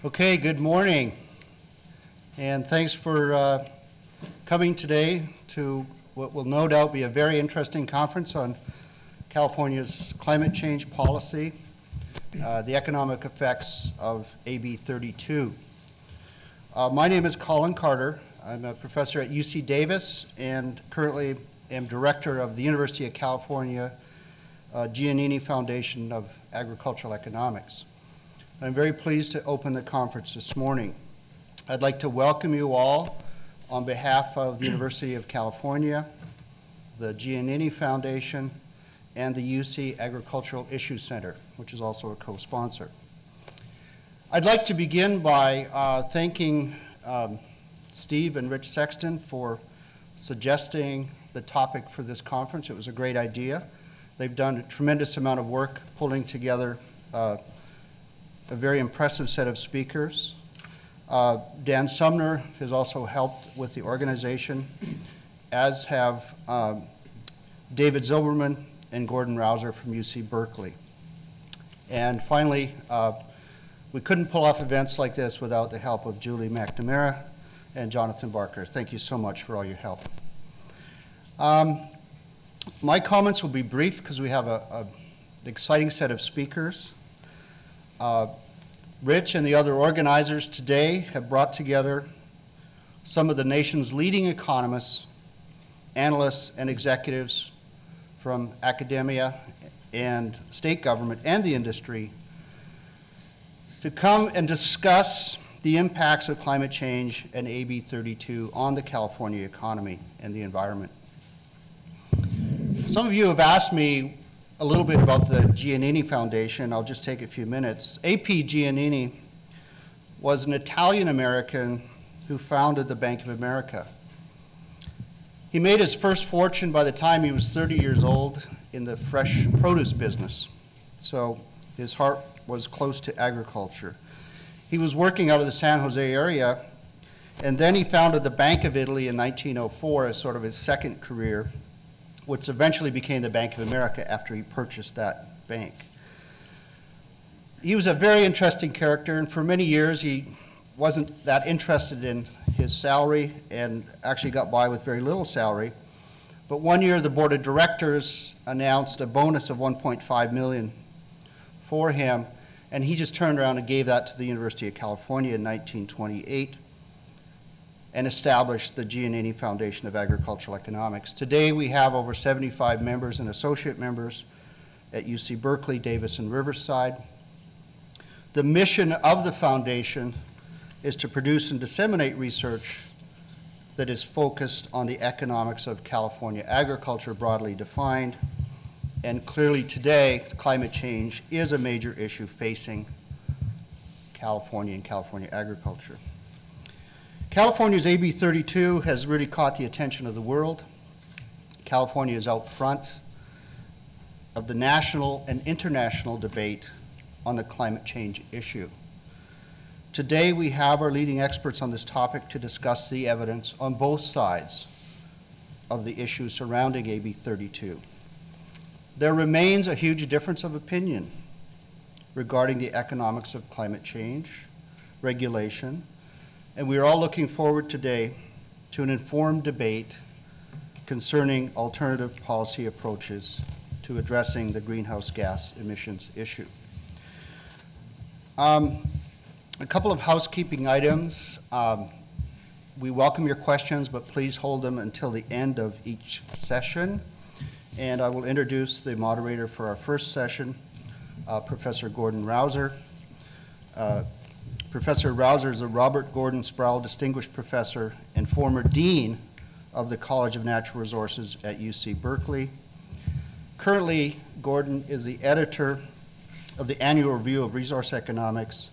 Okay, good morning, and thanks for coming today to what will no doubt be a very interesting conference on California's climate change policy, the economic effects of AB 32. My name is Colin Carter. I'm a professor at UC Davis and currently am director of the University of California Giannini Foundation of Agricultural Economics. I'm very pleased to open the conference this morning. I'd like to welcome you all on behalf of the University of California, the Giannini Foundation, and the UC Agricultural Issues Center, which is also a co-sponsor. I'd like to begin by thanking Steve and Rich Sexton for suggesting the topic for this conference. It was a great idea. They've done a tremendous amount of work pulling together a very impressive set of speakers. Dan Sumner has also helped with the organization, as have David Zilberman and Gordon Rausser from UC Berkeley. And finally, we couldn't pull off events like this without the help of Julie McNamara and Jonathan Barker. Thank you so much for all your help. My comments will be brief because we have an exciting set of speakers. Rich and the other organizers today have brought together some of the nation's leading economists, analysts, and executives from academia and state government and the industry to come and discuss the impacts of climate change and AB 32 on the California economy and the environment. Some of you have asked me a little bit about the Giannini Foundation. I'll just take a few minutes. A.P. Giannini was an Italian-American who founded the Bank of America. He made his first fortune by the time he was 30 years old in the fresh produce business. So his heart was close to agriculture. He was working out of the San Jose area, and then he founded the Bank of Italy in 1904 as sort of his second career, which eventually became the Bank of America after he purchased that bank. He was a very interesting character, and for many years he wasn't that interested in his salary and actually got by with very little salary. But one year the board of directors announced a bonus of $1.5 million for him, and he just turned around and gave that to the University of California in 1928 and established the Giannini Foundation of Agricultural Economics. Today we have over 75 members and associate members at UC Berkeley, Davis, and Riverside. The mission of the foundation is to produce and disseminate research that is focused on the economics of California agriculture, broadly defined. And clearly today, climate change is a major issue facing California and California agriculture. California's AB 32 has really caught the attention of the world. California is out front of the national and international debate on the climate change issue. Today we have our leading experts on this topic to discuss the evidence on both sides of the issues surrounding AB 32. There remains a huge difference of opinion regarding the economics of climate change, regulation, and we are all looking forward today to an informed debate concerning alternative policy approaches to addressing the greenhouse gas emissions issue. A couple of housekeeping items. We welcome your questions, but please hold them until the end of each session. And I will introduce the moderator for our first session, Professor Gordon Rausser. Professor Rausser is a Robert Gordon Sproul Distinguished Professor and former Dean of the College of Natural Resources at UC Berkeley. Currently, Gordon is the editor of the Annual Review of Resource Economics,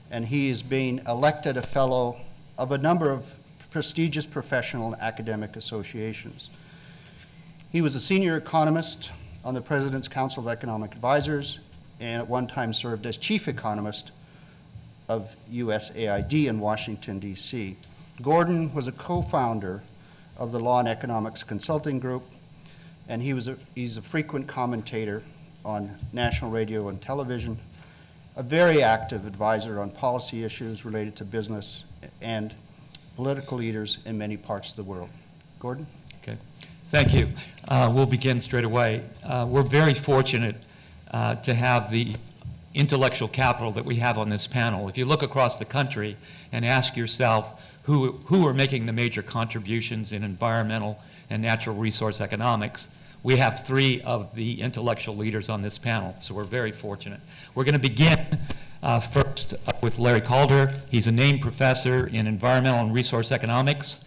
and he is being elected a fellow of a number of prestigious professional and academic associations. He was a senior economist on the President's Council of Economic Advisors and at one time served as chief economist of USAID in Washington, D.C. Gordon was a co-founder of the Law and Economics Consulting Group, and he's a frequent commentator on national radio and television, a very active advisor on policy issues related to business and political leaders in many parts of the world. Gordon? Okay. Thank you. We'll begin straight away. We're very fortunate to have the intellectual capital that we have on this panel. If you look across the country and ask yourself who are making the major contributions in environmental and natural resource economics, we have three of the intellectual leaders on this panel, so we're very fortunate. We're going to begin first with Larry Goulder. He's a named professor in environmental and resource economics,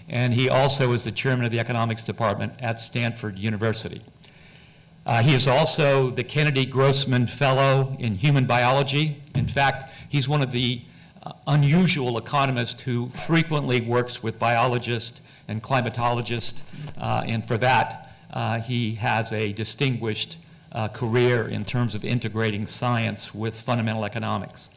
and he also is the chairman of the economics department at Stanford University. He is also the Kennedy Grossman Fellow in Human Biology. In fact, he's one of the unusual economists who frequently works with biologists and climatologists, and for that, he has a distinguished career in terms of integrating science with fundamental economics.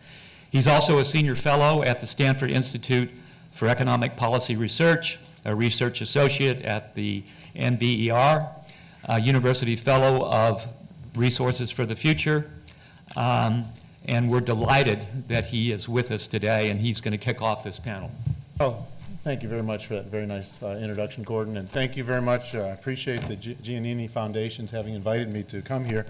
He's also a senior fellow at the Stanford Institute for Economic Policy Research, a research associate at the NBER, a University Fellow of Resources for the Future, and we're delighted that he is with us today, and he's going to kick off this panel. Oh, thank you very much for that very nice introduction, Gordon, and thank you very much. I appreciate the Giannini Foundation's having invited me to come here.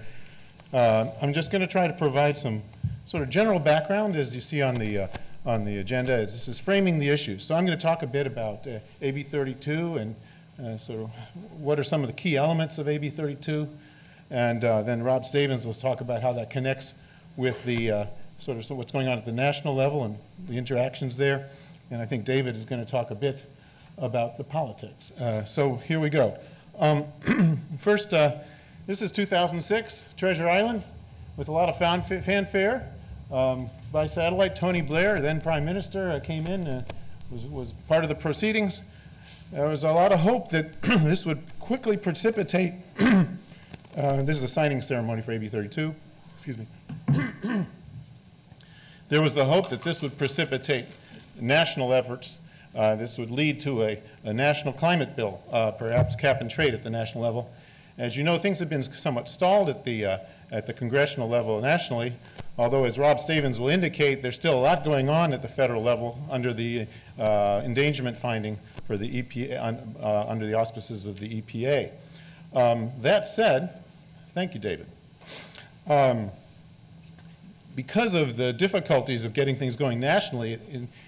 I'm just going to try to provide some sort of general background, as you see on the agenda. This is framing the issue. So I'm going to talk a bit about AB 32 and sort of what are some of the key elements of AB 32, and then Rob Stavins will talk about how that connects with the sort of what's going on at the national level and the interactions there. And I think David is going to talk a bit about the politics. So here we go. First, this is 2006, Treasure Island, with a lot of fanfare. By satellite, Tony Blair, then Prime Minister, came in, was part of the proceedings. There was a lot of hope that this would quickly precipitate, this is the signing ceremony for AB 32, excuse me. There was the hope that this would precipitate national efforts. This would lead to a national climate bill, perhaps cap and trade at the national level. As you know, things have been somewhat stalled at the congressional level nationally, although as Rob Stavins will indicate, there's still a lot going on at the federal level under the endangerment finding for the EPA, under the auspices of the EPA. That said, thank you, David. Because of the difficulties of getting things going nationally,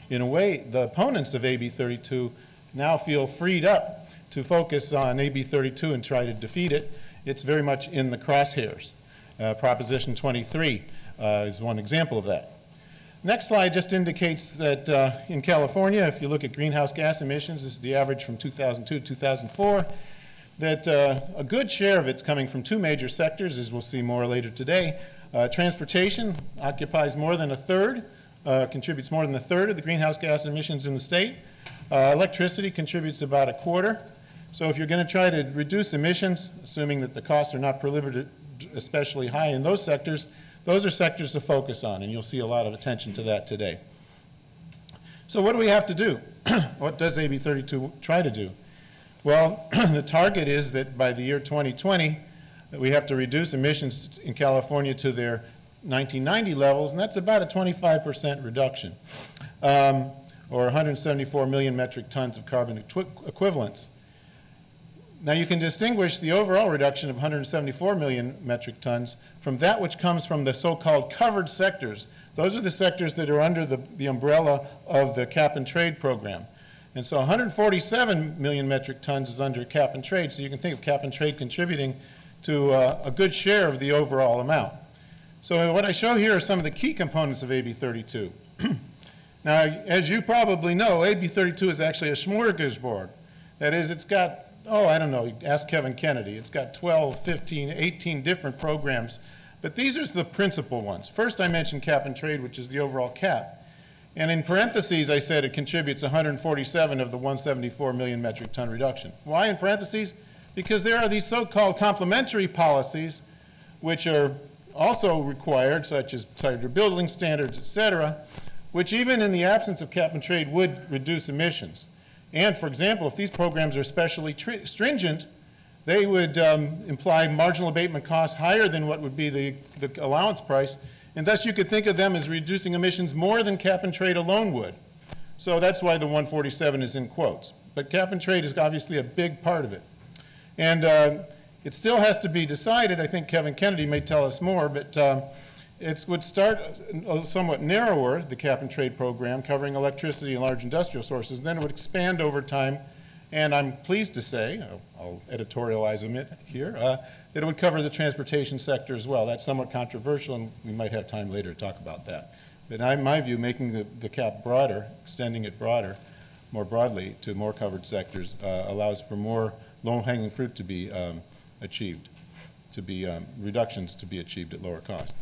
in a way, the opponents of AB 32 now feel freed up to focus on AB 32 and try to defeat it. It's very much in the crosshairs. Proposition 23 is one example of that. Next slide just indicates that in California, if you look at greenhouse gas emissions, this is the average from 2002 to 2004, that a good share of it's coming from two major sectors, as we'll see more later today. Transportation occupies more than a third, contributes more than a third of the greenhouse gas emissions in the state. Electricity contributes about a quarter. So if you're going to try to reduce emissions, assuming that the costs are not prohibitive, especially high in those sectors, those are sectors to focus on, and you'll see a lot of attention to that today. So what do we have to do? What does AB 32 try to do? Well, the target is that by the year 2020, that we have to reduce emissions in California to their 1990 levels, and that's about a 25% reduction, or 174 million metric tons of carbon equivalents. Now you can distinguish the overall reduction of 174 million metric tons from that which comes from the so-called covered sectors. Those are the sectors that are under the umbrella of the cap and trade program. And so 147 million metric tons is under cap and trade, so you can think of cap and trade contributing to a good share of the overall amount. So what I show here are some of the key components of AB 32. Now, as you probably know, AB 32 is actually a smorgasbord. That is, it's got, oh, I don't know, ask Kevin Kennedy. It's got 12, 15, 18 different programs, but these are the principal ones. First, I mentioned cap and trade, which is the overall cap. And in parentheses, I said it contributes 147 of the 174 million metric ton reduction. Why in parentheses? Because there are these so-called complementary policies which are also required, such as tighter building standards, et cetera, which even in the absence of cap and trade would reduce emissions. And for example, if these programs are especially stringent, they would imply marginal abatement costs higher than what would be the allowance price, And thus you could think of them as reducing emissions more than cap and trade alone would. So that's why the 147 is in quotes. But cap and trade is obviously a big part of it. And it still has to be decided. I think Kevin Kennedy may tell us more, but it would start somewhat narrower, the cap and trade program, covering electricity and large industrial sources, and then it would expand over time. And I'm pleased to say, I'll editorialize a bit here, that it would cover the transportation sector as well. That's somewhat controversial, and we might have time later to talk about that. But in my view, making the cap broader, extending it broader, more broadly to more covered sectors, allows for more low-hanging fruit to be achieved, reductions to be achieved at lower cost.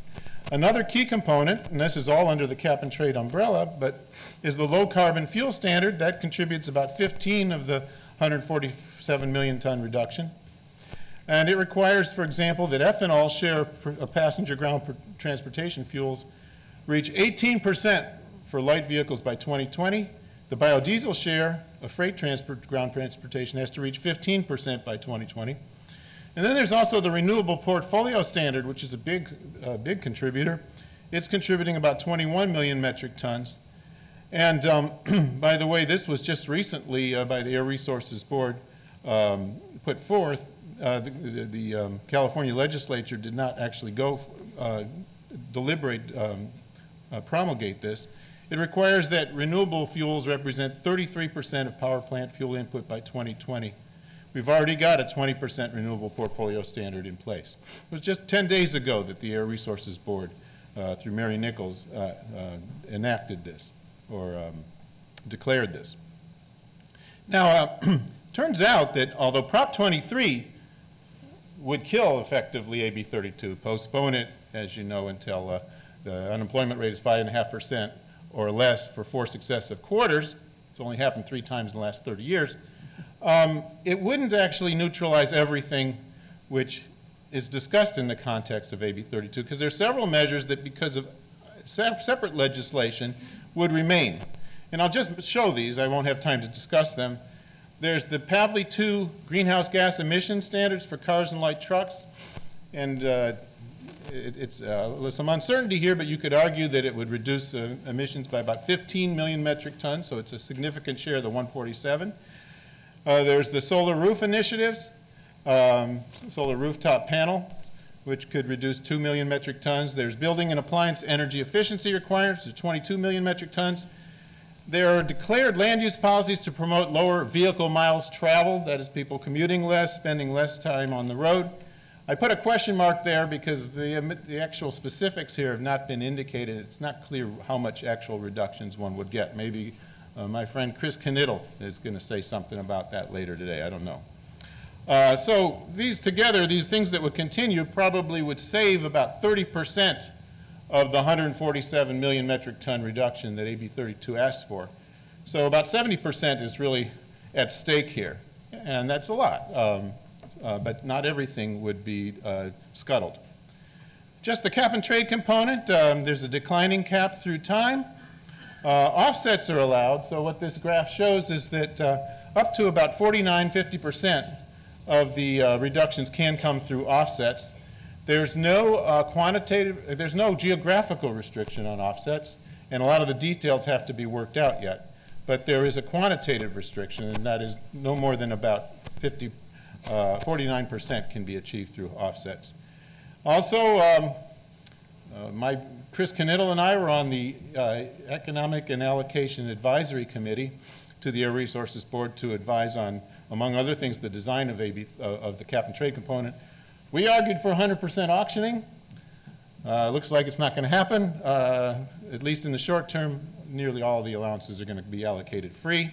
Another key component, and this is all under the cap and trade umbrella, but is the low carbon fuel standard. That contributes about 15 of the 147 million ton reduction. And it requires, for example, that ethanol share of passenger ground transportation fuels reach 18% for light vehicles by 2020. The biodiesel share of freight ground transportation has to reach 15% by 2020. And then there's also the renewable portfolio standard, which is a big contributor. It's contributing about 21 million metric tons. And by the way, this was just recently by the Air Resources Board put forth. The California legislature did not actually go promulgate this. It requires that renewable fuels represent 33% of power plant fuel input by 2020. We've already got a 20% renewable portfolio standard in place. It was just 10 days ago that the Air Resources Board, through Mary Nichols, enacted this, or declared this. Now, turns out that although Prop 23 would kill effectively AB 32, postpone it, as you know, until the unemployment rate is 5.5% or less for 4 successive quarters. It's only happened 3 times in the last 30 years. It wouldn't actually neutralize everything which is discussed in the context of AB 32, because there are several measures that, because of separate legislation, would remain. And I'll just show these. I won't have time to discuss them. There's the Pavley 2 greenhouse gas emission standards for cars and light trucks. And there's some uncertainty here, but you could argue that it would reduce emissions by about 15 million metric tons, so it's a significant share of the 147. There's the solar roof initiatives, solar rooftop panel, which could reduce 2 million metric tons. There's building and appliance energy efficiency requirements of 22 million metric tons. There are declared land use policies to promote lower vehicle miles traveled, that is people commuting less, spending less time on the road. I put a question mark there because the actual specifics here have not been indicated. It's not clear how much actual reductions one would get. Maybe my friend Chris Knittel is going to say something about that later today. I don't know. So these together, these things that would continue probably would save about 30% of the 147 million metric ton reduction that AB 32 asks for. So about 70% is really at stake here. And that's a lot. But not everything would be scuttled. Just the cap and trade component, there's a declining cap through time. Offsets are allowed, so what this graph shows is that up to about 49–50% of the reductions can come through offsets. There's no there's no geographical restriction on offsets, and a lot of the details have to be worked out yet. But there is a quantitative restriction, and that is no more than about 49% can be achieved through offsets. Also, Chris Knittel and I were on the Economic and Allocation Advisory Committee to the Air Resources Board to advise on, among other things, the design of the cap and trade component. We argued for 100% auctioning. Looks like it's not going to happen. At least in the short term, nearly all of the allowances are going to be allocated free.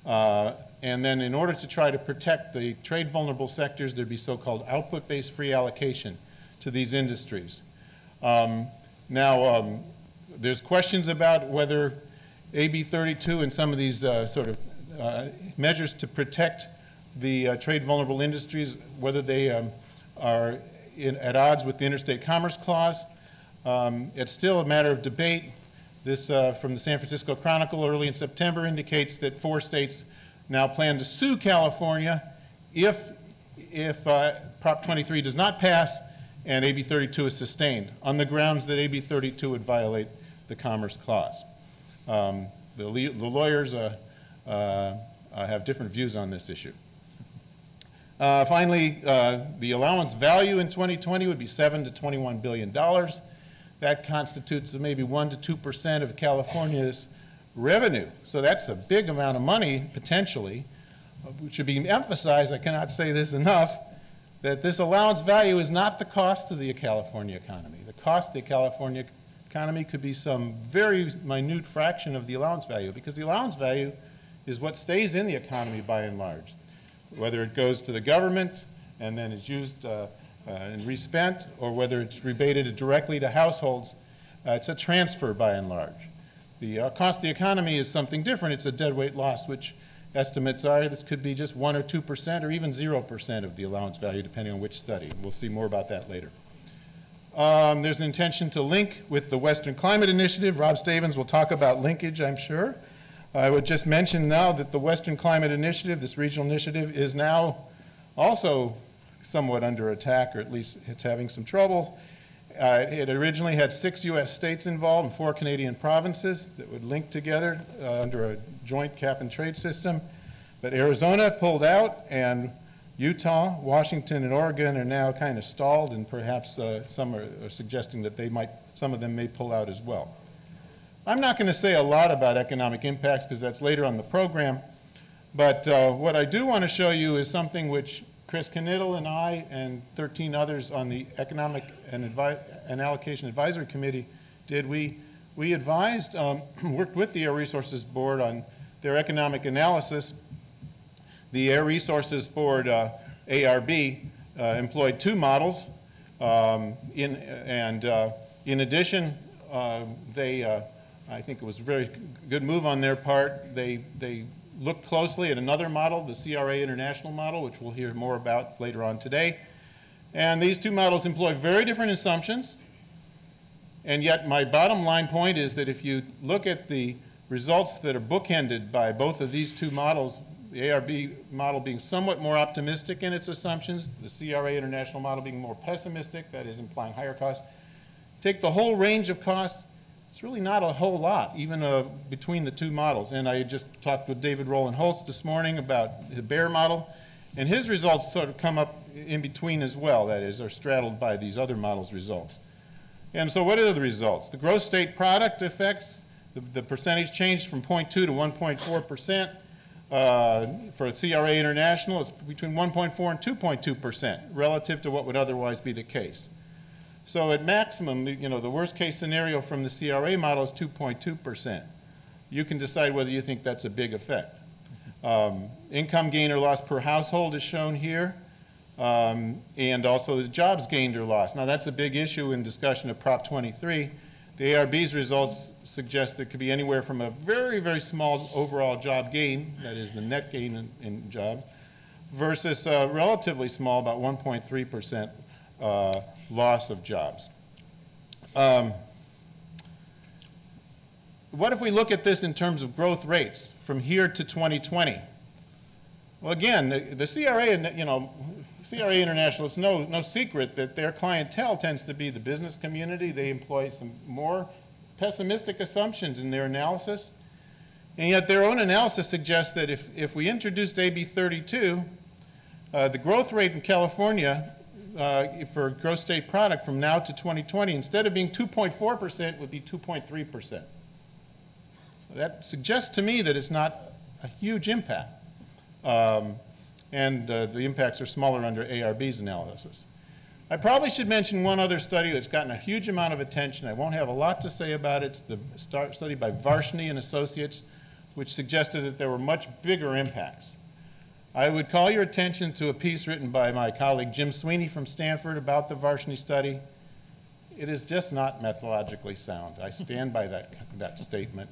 And then in order to try to protect the trade vulnerable sectors, there'd be so-called output-based free allocation to these industries. Now, there's questions about whether AB 32 and some of these measures to protect the trade vulnerable industries, whether they are at odds with the Interstate Commerce Clause. It's still a matter of debate. This from the San Francisco Chronicle early in September indicates that 4 states now plan to sue California if Prop 23 does not pass and AB 32 is sustained on the grounds that AB 32 would violate the Commerce Clause. The lawyers have different views on this issue. Finally, the allowance value in 2020 would be $7 to $21 billion. That constitutes maybe 1% to 2% of California's revenue. So that's a big amount of money, potentially. It should be emphasized, I cannot say this enough, that this allowance value is not the cost of the California economy. The cost of the California economy could be some very minute fraction of the allowance value, because the allowance value is what stays in the economy by and large. Whether it goes to the government and then is used and respent, or whether it's rebated directly to households, it's a transfer by and large. The cost of the economy is something different. It's a deadweight loss, which estimates are this could be just 1% or 2% or even 0% of the allowance value, depending on which study. We'll see more about that later. There's an intention to link with the Western Climate Initiative. Rob Stavins will talk about linkage, I'm sure. I would just mention now that the Western Climate Initiative, this regional initiative, is now also somewhat under attack, or at least it's having some trouble. It originally had 6 U.S. states involved and 4 Canadian provinces that would link together under a joint cap and trade system. But Arizona pulled out, and Utah, Washington, and Oregon are now kind of stalled, and perhaps some are suggesting that some of them may pull out as well. I'm not going to say a lot about economic impacts because that's later on the program, but what I do want to show you is something which Chris Knittel and I and 13 others on the Economic and Allocation Advisory Committee did. We advised, worked with the Air Resources Board on their economic analysis. The Air Resources Board, ARB, employed 2 models. In addition, I think it was a very good move on their part. They looked closely at another model, the CRA International model, which we'll hear more about later on today. And these 2 models employ very different assumptions. And yet my bottom line point is that if you look at the results that are bookended by both of these 2 models, the ARB model being somewhat more optimistic in its assumptions, the CRA International model being more pessimistic, that is implying higher costs, take the whole range of costs, it's really not a whole lot, even between the 2 models. And I just talked with David Rowland Holtz this morning about the Bear model, and his results sort of come up in between as well, that is, are straddled by these other models' results. And so what are the results? The gross state product affects, the percentage changed from 0.2 to 1.4%. For CRA International, it's between 1.4 and 2.2% relative to what would otherwise be the case. So at maximum, the worst case scenario from the CRA model is 2.2%. You can decide whether you think that's a big effect. Income gain or loss per household is shown here, and also the jobs gained or lost. Now that's a big issue in discussion of Prop 23. The ARB's results suggest it could be anywhere from a very, very small overall job gain, that is the net gain in jobs, versus relatively small, about 1.3% loss of jobs. What if we look at this in terms of growth rates from here to 2020? Well, again, the CRA, CRA International, it's no secret that their clientele tends to be the business community. They employ some more pessimistic assumptions in their analysis. And yet their own analysis suggests that if we introduced AB 32, the growth rate in California for gross state product from now to 2020, instead of being 2.4%, would be 2.3%. So that suggests to me that it's not a huge impact. And the impacts are smaller under ARB's analysis. I probably should mention one other study that's gotten a huge amount of attention. I won't have a lot to say about it. It's the study by Varshney and Associates, which suggested that there were much bigger impacts. I would call your attention to a piece written by my colleague Jim Sweeney from Stanford about the Varshney study. It is just not methodologically sound. I stand by that statement.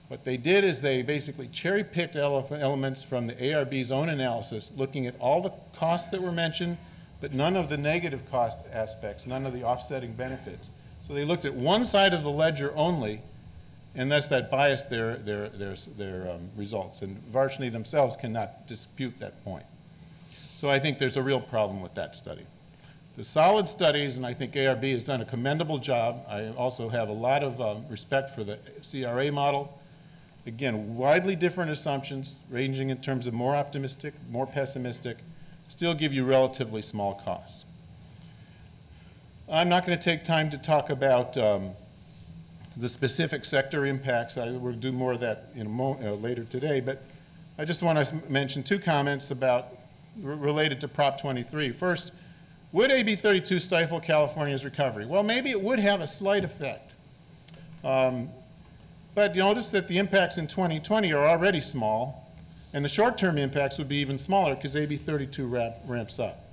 What they did is they basically cherry-picked elements from the ARB's own analysis, looking at all the costs that were mentioned, but none of the negative cost aspects, none of the offsetting benefits. So they looked at one side of the ledger only, and thus that biased their results. And Varshney themselves cannot dispute that point. So I think there's a real problem with that study. The solid studies, and I think ARB has done a commendable job. I also have a lot of respect for the CRA model. Again, widely different assumptions, ranging in terms of more optimistic, more pessimistic, still give you relatively small costs. I'm not going to take time to talk about the specific sector impacts. I will do more of that in later today, but I just want to mention two comments related to Prop 23. First, would AB 32 stifle California's recovery? Well, maybe it would have a slight effect. But you notice that the impacts in 2020 are already small, and the short-term impacts would be even smaller because AB 32 ramps up.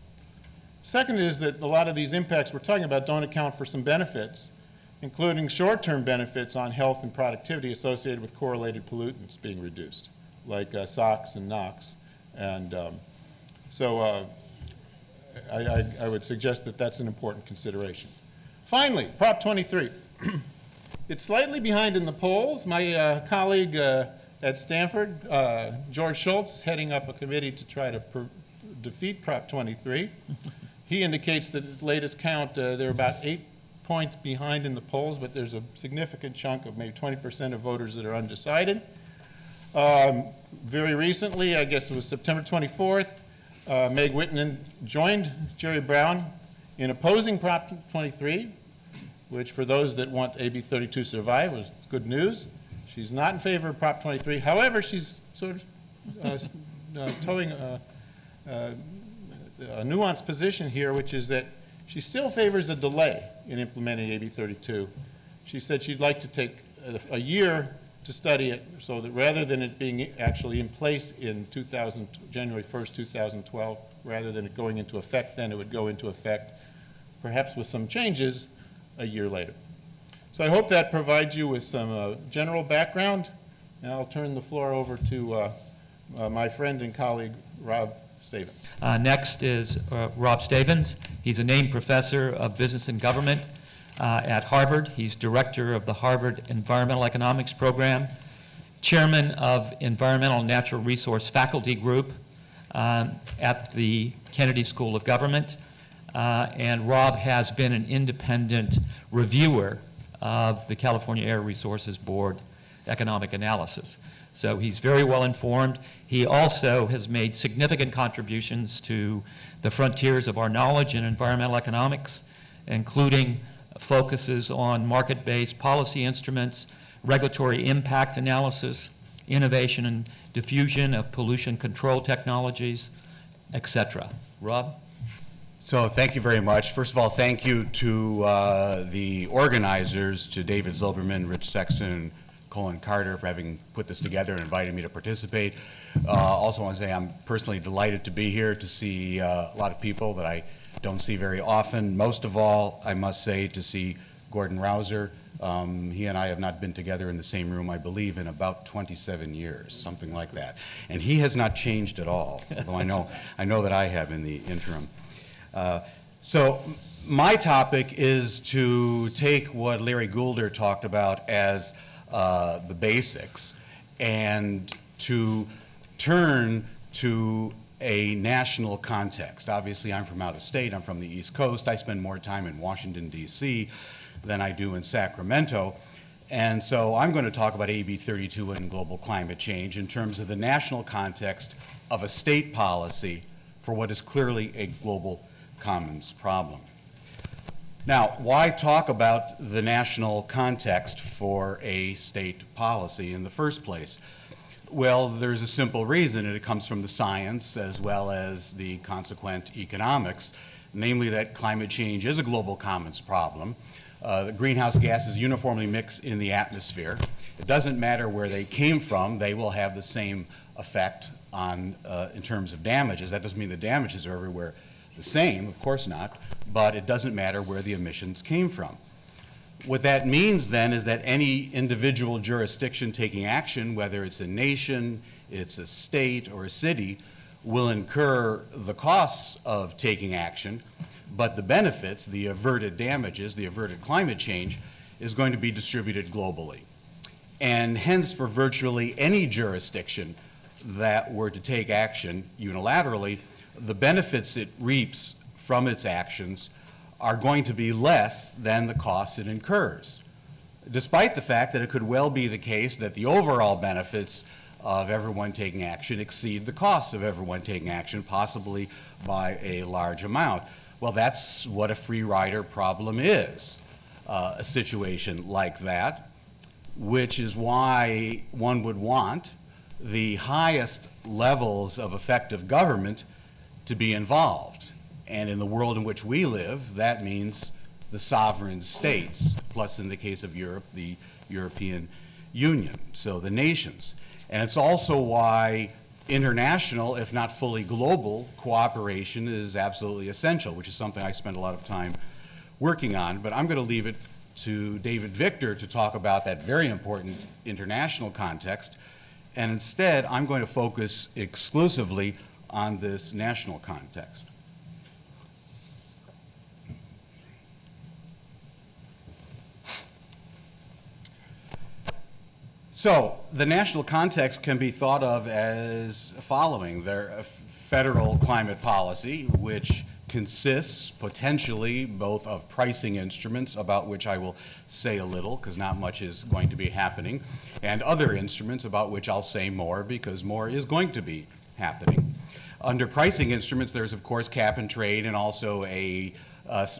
Second is that a lot of these impacts we're talking about don't account for some benefits, including short-term benefits on health and productivity associated with correlated pollutants being reduced, like SOx and NOx. And so I would suggest that that's an important consideration. Finally, Prop 23. It's slightly behind in the polls. My colleague at Stanford, George Schultz, is heading up a committee to try to defeat Prop 23. He indicates that at the latest count, they're about 8 points behind in the polls, but there's a significant chunk of maybe 20% of voters that are undecided. Very recently, I guess it was September 24th, Meg Whitman joined Jerry Brown in opposing Prop 23, which for those that want AB 32 to survive was good news. She's not in favor of Prop 23. However, she's sort of towing a nuanced position here, which is that she still favors a delay in implementing AB 32. She said she'd like to take a year to study it so that rather than it being actually in place in January 1st, 2012, rather than it going into effect then, it would go into effect perhaps with some changes a year later. So I hope that provides you with some general background. Now I'll turn the floor over to my friend and colleague, Rob Stavins. Next is Rob Stavins. He's a named professor of business and government at Harvard. He's director of the Harvard Environmental Economics Program, chairman of Environmental and Natural Resource Faculty Group at the Kennedy School of Government. And Rob has been an independent reviewer of the California Air Resources Board economic analysis. So he's very well informed. He also has made significant contributions to the frontiers of our knowledge in environmental economics, including focuses on market-based policy instruments, regulatory impact analysis, innovation and diffusion of pollution control technologies, etc. Rob? So thank you very much. First of all, thank you to the organizers, to David Zilberman, Rich Sexton, and Colin Carter for having put this together and invited me to participate. Also want to say I'm personally delighted to be here to see a lot of people that I don't see very often. Most of all, I must say, to see Gordon Rausser. He and I have not been together in the same room, I believe, in about 27 years, something like that. And he has not changed at all, although I know that I have in the interim. So my topic is to take what Larry Goulder talked about as the basics and to turn to a national context. Obviously, I'm from out of state. I'm from the East Coast. I spend more time in Washington, D.C. than I do in Sacramento. And so I'm going to talk about AB 32 and global climate change in terms of the national context of a state policy for what is clearly a global commons problem. Now, why talk about the national context for a state policy in the first place? Well, there's a simple reason, and it comes from the science as well as the consequent economics, namely that climate change is a global commons problem. The greenhouse gases uniformly mix in the atmosphere. It doesn't matter where they came from, they will have the same effect on, in terms of damages. That doesn't mean the damages are everywhere the same, of course not, but it doesn't matter where the emissions came from. What that means then is that any individual jurisdiction taking action, whether it's a nation, it's a state, or a city, will incur the costs of taking action, but the benefits, the averted damages, the averted climate change, is going to be distributed globally. And hence, for virtually any jurisdiction that were to take action unilaterally, the benefits it reaps from its actions are going to be less than the costs it incurs, despite the fact that it could well be the case that the overall benefits of everyone taking action exceed the costs of everyone taking action, possibly by a large amount. Well, that's what a free rider problem is, a situation like that, which is why one would want the highest levels of effective government to be involved. And in the world in which we live, that means the sovereign states, plus in the case of Europe, the European Union, so the nations. And it's also why international, if not fully global, cooperation is absolutely essential, which is something I spend a lot of time working on. But I'm going to leave it to David Victor to talk about that very important international context. And instead, I'm going to focus exclusively on this national context. So the national context can be thought of as following. There a federal climate policy, which consists potentially both of pricing instruments, about which I will say a little because not much is going to be happening, and other instruments about which I'll say more because more is going to be happening. Under pricing instruments, there's of course cap and trade, and also a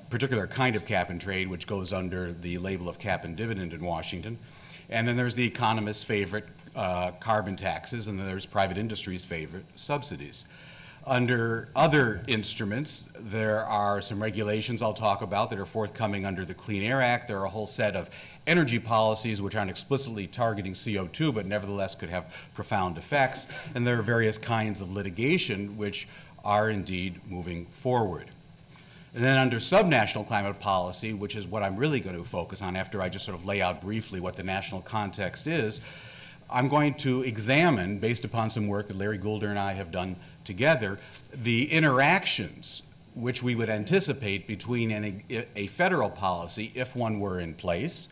particular kind of cap and trade which goes under the label of cap and dividend in Washington. And then there's the economists' favorite carbon taxes, and then there's private industry's favorite subsidies. Under other instruments, there are some regulations I'll talk about that are forthcoming under the Clean Air Act. There are a whole set of energy policies which aren't explicitly targeting CO2, but nevertheless could have profound effects. And there are various kinds of litigation which are indeed moving forward. And then under subnational climate policy, which is what I'm really going to focus on after I just sort of lay out briefly what the national context is, I'm going to examine, based upon some work that Larry Goulder and I have done together, the interactions which we would anticipate between a federal policy, if one were in place,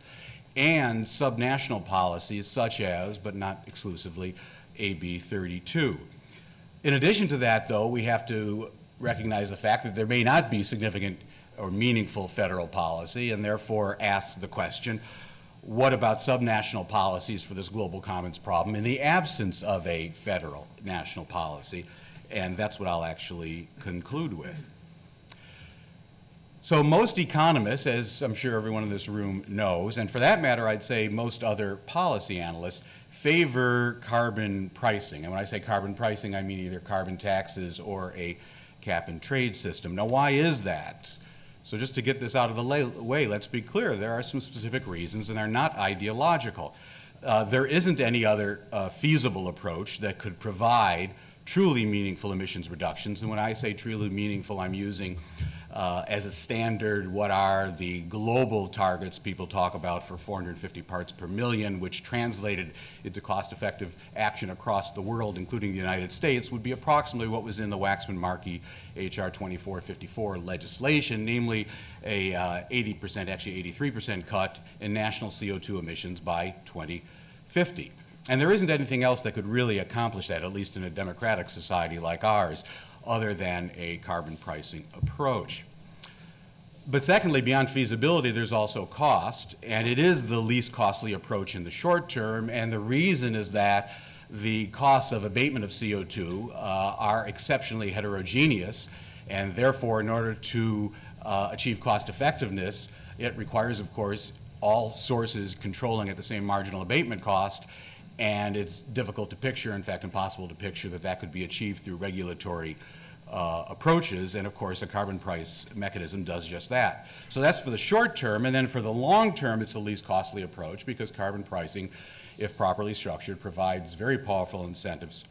and subnational policies such as, but not exclusively, AB 32. In addition to that, though, we have to recognize the fact that there may not be significant or meaningful federal policy, and therefore ask the question, what about subnational policies for this global commons problem in the absence of a federal national policy? And that's what I'll actually conclude with. So most economists, as I'm sure everyone in this room knows, and for that matter, I'd say most other policy analysts, favor carbon pricing. And when I say carbon pricing, I mean either carbon taxes or a cap and trade system. Now, why is that? So just to get this out of the way, let's be clear. There are some specific reasons, and they're not ideological. There isn't any other feasible approach that could provide truly meaningful emissions reductions. And when I say truly meaningful, I'm using as a standard what are the global targets people talk about for 450 parts per million, which translated into cost-effective action across the world, including the United States, would be approximately what was in the Waxman-Markey HR 2454 legislation, namely a 80%, actually 83% cut in national CO2 emissions by 2050. And there isn't anything else that could really accomplish that, at least in a democratic society like ours, other than a carbon pricing approach. But secondly, beyond feasibility, there's also cost, and it is the least costly approach in the short term, and the reason is that the costs of abatement of CO2 are exceptionally heterogeneous, and therefore, in order to achieve cost effectiveness, it requires, of course, all sources controlling at the same marginal abatement cost, and it's difficult to picture, in fact impossible to picture, that that could be achieved through regulatory approaches, and of course a carbon price mechanism does just that. So that's for the short term, and then for the long term it's the least costly approach because carbon pricing, if properly structured, provides very powerful incentives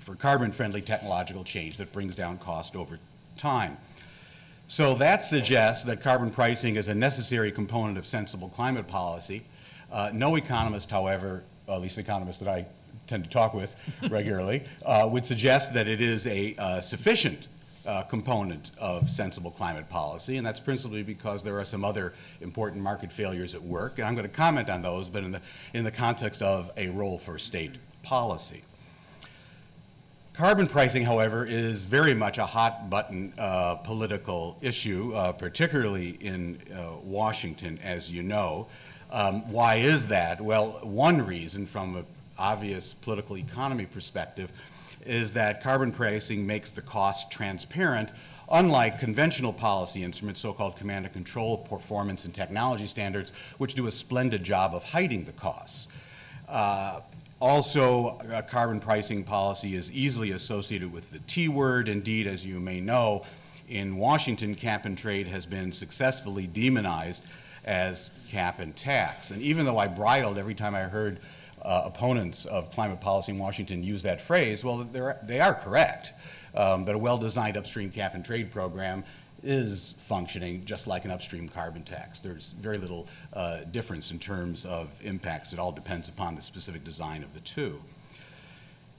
for carbon-friendly technological change that brings down cost over time. So that suggests that carbon pricing is a necessary component of sensible climate policy. No economist, however, at least economists that I tend to talk with regularly, would suggest that it is a sufficient component of sensible climate policy, and that's principally because there are some other important market failures at work, and I'm going to comment on those, but in the context of a role for state policy. Carbon pricing, however, is very much a hot-button political issue, particularly in Washington, as you know. Why is that? Well, one reason from an obvious political economy perspective is that carbon pricing makes the cost transparent, unlike conventional policy instruments, so-called command and control, performance and technology standards, which do a splendid job of hiding the costs. Also, carbon pricing policy is easily associated with the T word. Indeed, as you may know, in Washington, cap and trade has been successfully demonized as cap and tax. And even though I bridled every time I heard opponents of climate policy in Washington use that phrase, well, they are correct, that a well-designed upstream cap and trade program is functioning just like an upstream carbon tax. There's very little difference in terms of impacts. It all depends upon the specific design of the two.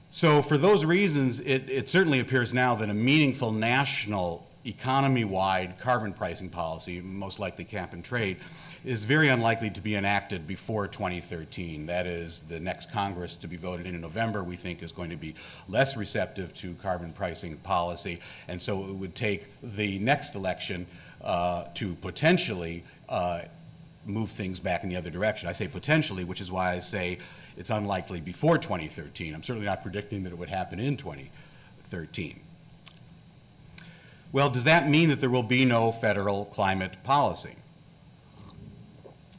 So for those reasons, it certainly appears now that a meaningful national economy-wide carbon pricing policy, most likely cap and trade, is very unlikely to be enacted before 2013. That is, the next Congress to be voted in November, we think, is going to be less receptive to carbon pricing policy, and so it would take the next election to potentially move things back in the other direction. I say potentially, which is why I say it's unlikely before 2013. I'm certainly not predicting that it would happen in 2013. Well, does that mean that there will be no federal climate policy?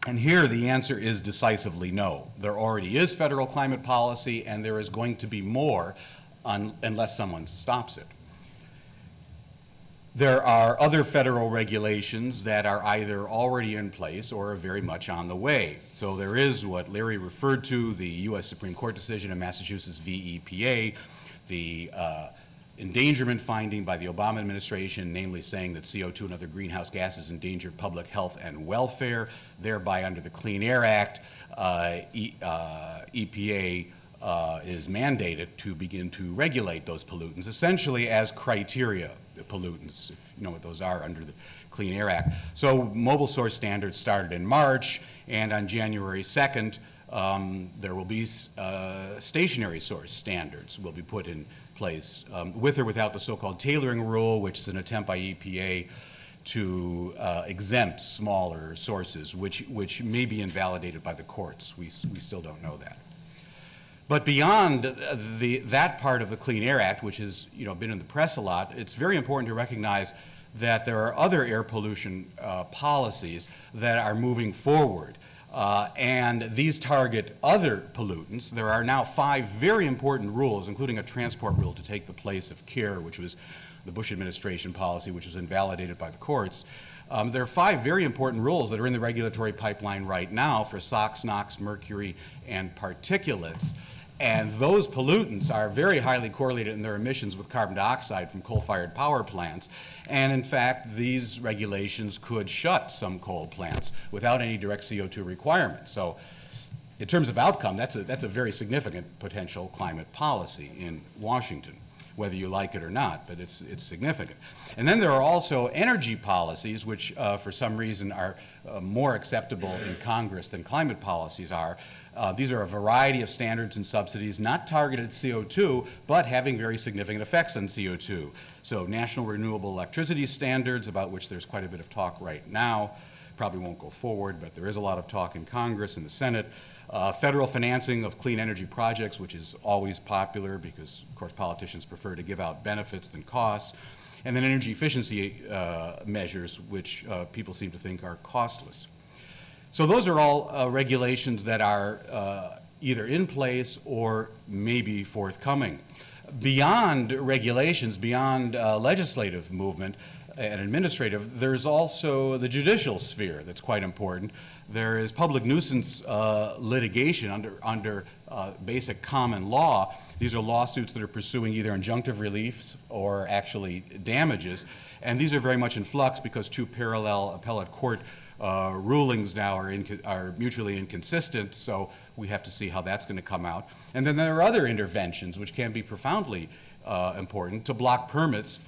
And here the answer is decisively no. There already is federal climate policy, and there is going to be more unless someone stops it. There are other federal regulations that are either already in place or are very much on the way. So there is what Larry referred to, the U.S. Supreme Court decision in Massachusetts v. EPA, the endangerment finding by the Obama administration, namely saying that CO2 and other greenhouse gases endanger public health and welfare, thereby under the Clean Air Act, EPA is mandated to begin to regulate those pollutants, essentially as criteria pollutants, if you know what those are under the Clean Air Act. So mobile source standards started in March, and on January 2nd, there will be stationary source standards will be put in place, with or without the so-called tailoring rule, which is an attempt by EPA to exempt smaller sources, which may be invalidated by the courts. We still don't know that. But beyond that part of the Clean Air Act, which has been in the press a lot, it's very important to recognize that there are other air pollution policies that are moving forward. And these target other pollutants. There are now 5 very important rules, including a transport rule to take the place of CARE, which was the Bush administration policy, which was invalidated by the courts. There are 5 very important rules that are in the regulatory pipeline right now for SOx, NOx, mercury, and particulates. And those pollutants are very highly correlated in their emissions with carbon dioxide from coal-fired power plants. And in fact, these regulations could shut some coal plants without any direct CO2 requirements. So in terms of outcome, that's a very significant potential climate policy in Washington, whether you like it or not, but it's significant. And then there are also energy policies, which for some reason are more acceptable in Congress than climate policies are. These are a variety of standards and subsidies not targeted at CO2, but having very significant effects on CO2. So national renewable electricity standards, about which there's quite a bit of talk right now, probably won't go forward, but there is a lot of talk in Congress and the Senate. Federal financing of clean energy projects, which is always popular because, of course, politicians prefer to give out benefits than costs. And then energy efficiency measures, which people seem to think are costless. So those are all regulations that are either in place or maybe forthcoming. Beyond regulations, beyond legislative movement and administrative, there's also the judicial sphere that's quite important. There is public nuisance litigation under basic common law. These are lawsuits that are pursuing either injunctive relief or actually damages. And these are very much in flux because 2 parallel appellate court rulings now are mutually inconsistent, so we have to see how that's going to come out. And then there are other interventions which can be profoundly important to block permits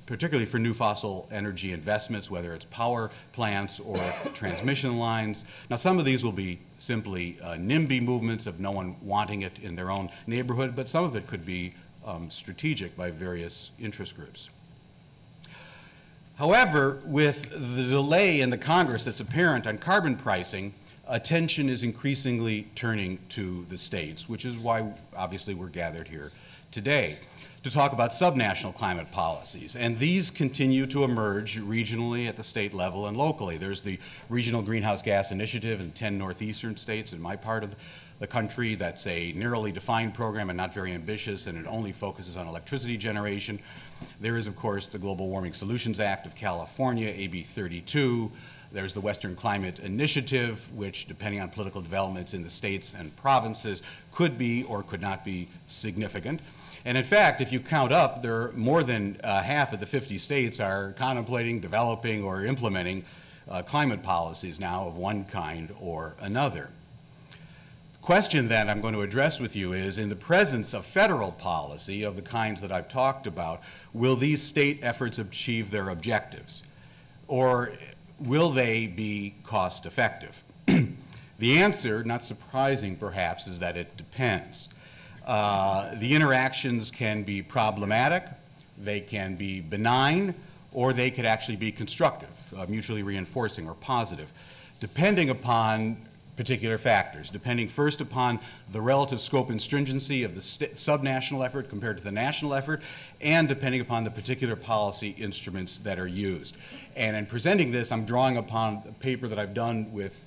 particularly for new fossil energy investments, whether it's power plants or transmission lines. Now, some of these will be simply NIMBY movements of no one wanting it in their own neighborhood, but some of it could be strategic by various interest groups. However, with the delay in the Congress that's apparent on carbon pricing, attention is increasingly turning to the states, which is why obviously we're gathered here today to talk about subnational climate policies. And these continue to emerge regionally at the state level and locally. There's the Regional Greenhouse Gas Initiative in 10 northeastern states in my part of the country. That's a narrowly defined program and not very ambitious, and it only focuses on electricity generation. There is, of course, the Global Warming Solutions Act of California, AB 32. There's the Western Climate Initiative, which, depending on political developments in the states and provinces, could be or could not be significant. And in fact, if you count up, there are more than half of the 50 states are contemplating, developing, or implementing climate policies now of one kind or another. The question then I'm going to address with you is, in the presence of federal policy of the kinds that I've talked about, will these state efforts achieve their objectives? Or will they be cost effective? The answer, not surprising perhaps, is that it depends. The interactions can be problematic, they can be benign, or they could actually be constructive, mutually reinforcing or positive, depending upon particular factors, depending first upon the relative scope and stringency of the subnational effort compared to the national effort, and depending upon the particular policy instruments that are used. And in presenting this, I'm drawing upon a paper that I've done with,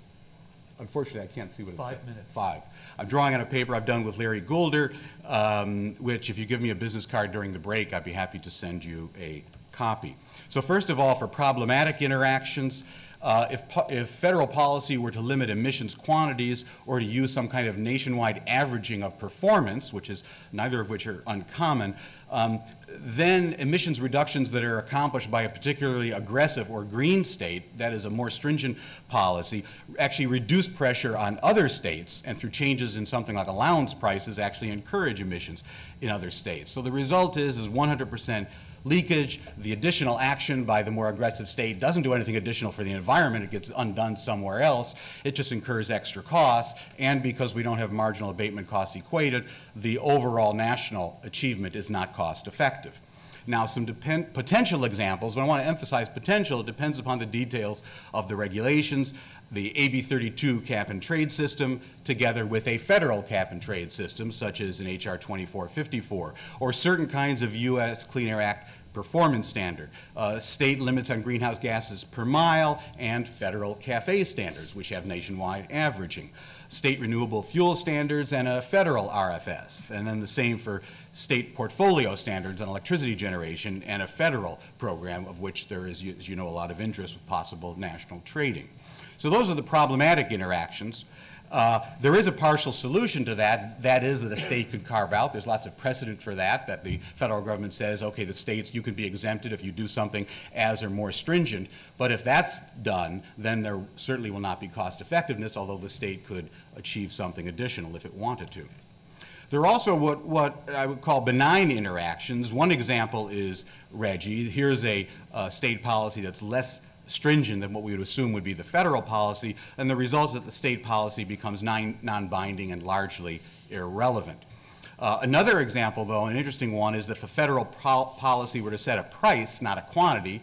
unfortunately I can't see what it says. 5 minutes. 5. I'm drawing on a paper I've done with Larry Goulder, which if you give me a business card during the break, I'd be happy to send you a copy. So first of all, for problematic interactions, if federal policy were to limit emissions quantities or to use some kind of nationwide averaging of performance, which is neither of which are uncommon, then emissions reductions that are accomplished by a particularly aggressive or green state, that is a more stringent policy, actually reduce pressure on other states, and through changes in something like allowance prices actually encourage emissions in other states. So the result is 100% leakage. The additional action by the more aggressive state doesn't do anything additional for the environment. It gets undone somewhere else. It just incurs extra costs, and because we don't have marginal abatement costs equated, the overall national achievement is not cost effective. Now, some potential examples, but I want to emphasize potential. It depends upon the details of the regulations. The AB 32 cap and trade system together with a federal cap and trade system, such as an HR 2454, or certain kinds of U.S. Clean Air Act performance standard, state limits on greenhouse gases per mile, and federal CAFE standards, which have nationwide averaging, state renewable fuel standards, and a federal RFS, and then the same for state portfolio standards on electricity generation, and a federal program of which there is, as you know, a lot of interest with possible national trading. So those are the problematic interactions. There is a partial solution to that. That is that a state could carve out. There's lots of precedent for that, that the federal government says, okay, the states, you can be exempted if you do something as or more stringent. But if that's done, then there certainly will not be cost effectiveness, although the state could achieve something additional if it wanted to. There are also what I would call benign interactions. One example is RGGI. Here's a state policy that's less stringent than what we would assume would be the federal policy, and the result is that the state policy becomes non-binding and largely irrelevant. Another example, though, an interesting one, is that if a federal policy were to set a price, not a quantity,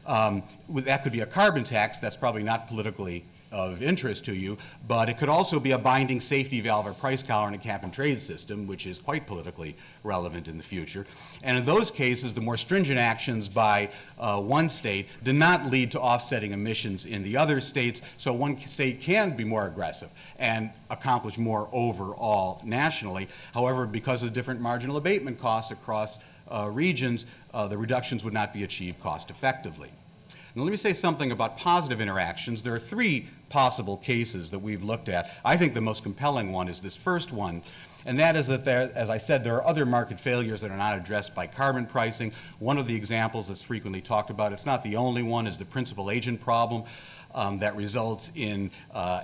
that could be a carbon tax. That's probably not politically of interest to you, but it could also be a binding safety valve or price collar in a cap and trade system, which is quite politically relevant in the future. And in those cases, the more stringent actions by one state do not lead to offsetting emissions in the other states, so one state can be more aggressive and accomplish more overall nationally. However, because of different marginal abatement costs across regions, the reductions would not be achieved cost effectively. Now, let me say something about positive interactions. There are 3 possible cases that we've looked at. I think the most compelling one is this first one, and that is that there, as I said, there are other market failures that are not addressed by carbon pricing. One of the examples that's frequently talked about, it's not the only one, is the principal agent problem. That results in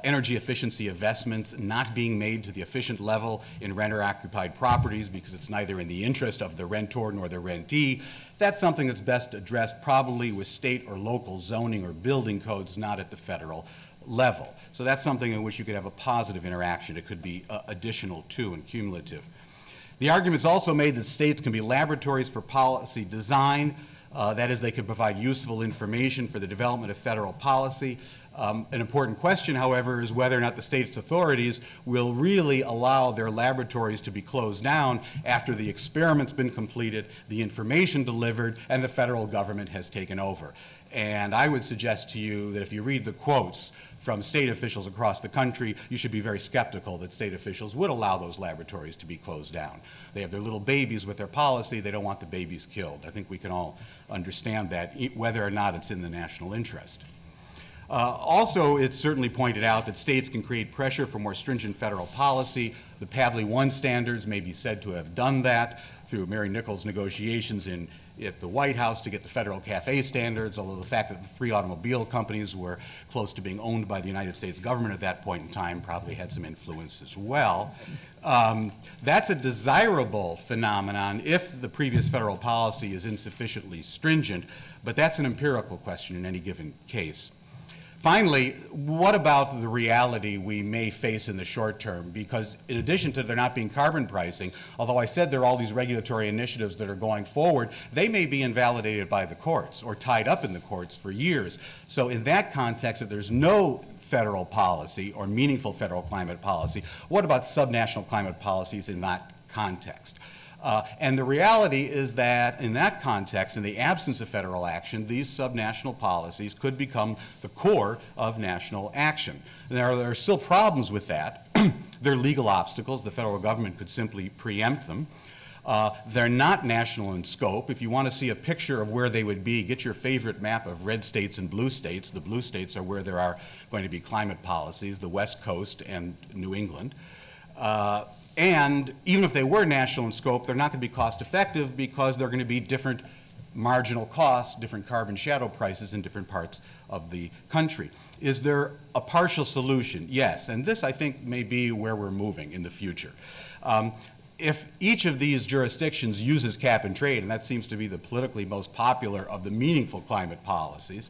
energy efficiency investments not being made to the efficient level in renter-occupied properties because it's neither in the interest of the rentor nor the rentee. That's something that's best addressed probably with state or local zoning or building codes, not at the federal level. So that's something in which you could have a positive interaction. It could be additional to and cumulative. The argument's also made that states can be laboratories for policy design. That is, they could provide useful information for the development of federal policy. An important question, however, is whether or not the state's authorities will really allow their laboratories to be closed down after the experiment's been completed, the information delivered, and the federal government has taken over. And I would suggest to you that if you read the quotes from state officials across the country, you should be very skeptical that state officials would allow those laboratories to be closed down. They have their little babies with their policy. They don't want the babies killed. I think we can all understand that, whether or not it's in the national interest. Also, it's certainly pointed out that states can create pressure for more stringent federal policy. The Pavley 1 standards may be said to have done that through Mary Nichols' negotiations at the White House to get the federal CAFE standards, although the fact that the 3 automobile companies were close to being owned by the United States government at that point in time probably had some influence as well. That's a desirable phenomenon if the previous federal policy is insufficiently stringent, but that's an empirical question in any given case. Finally, what about the reality we may face in the short term? Because in addition to there not being carbon pricing, although I said there are all these regulatory initiatives that are going forward, they may be invalidated by the courts or tied up in the courts for years. So in that context, if there's no federal policy or meaningful federal climate policy, what about subnational climate policies in that context? And the reality is that in that context, in the absence of federal action, these subnational policies could become the core of national action. And there are still problems with that. There are legal obstacles. The federal government could simply preempt them. They're not national in scope. If you want to see a picture of where they would be, get your favorite map of red states and blue states. The blue states are where there are going to be climate policies, the West Coast and New England. And even if they were national in scope, they're not going to be cost effective because they're going to be different marginal costs, different carbon shadow prices in different parts of the country. Is there a partial solution? Yes, and this I think may be where we're moving in the future. If each of these jurisdictions uses cap and trade, and that seems to be the politically most popular of the meaningful climate policies,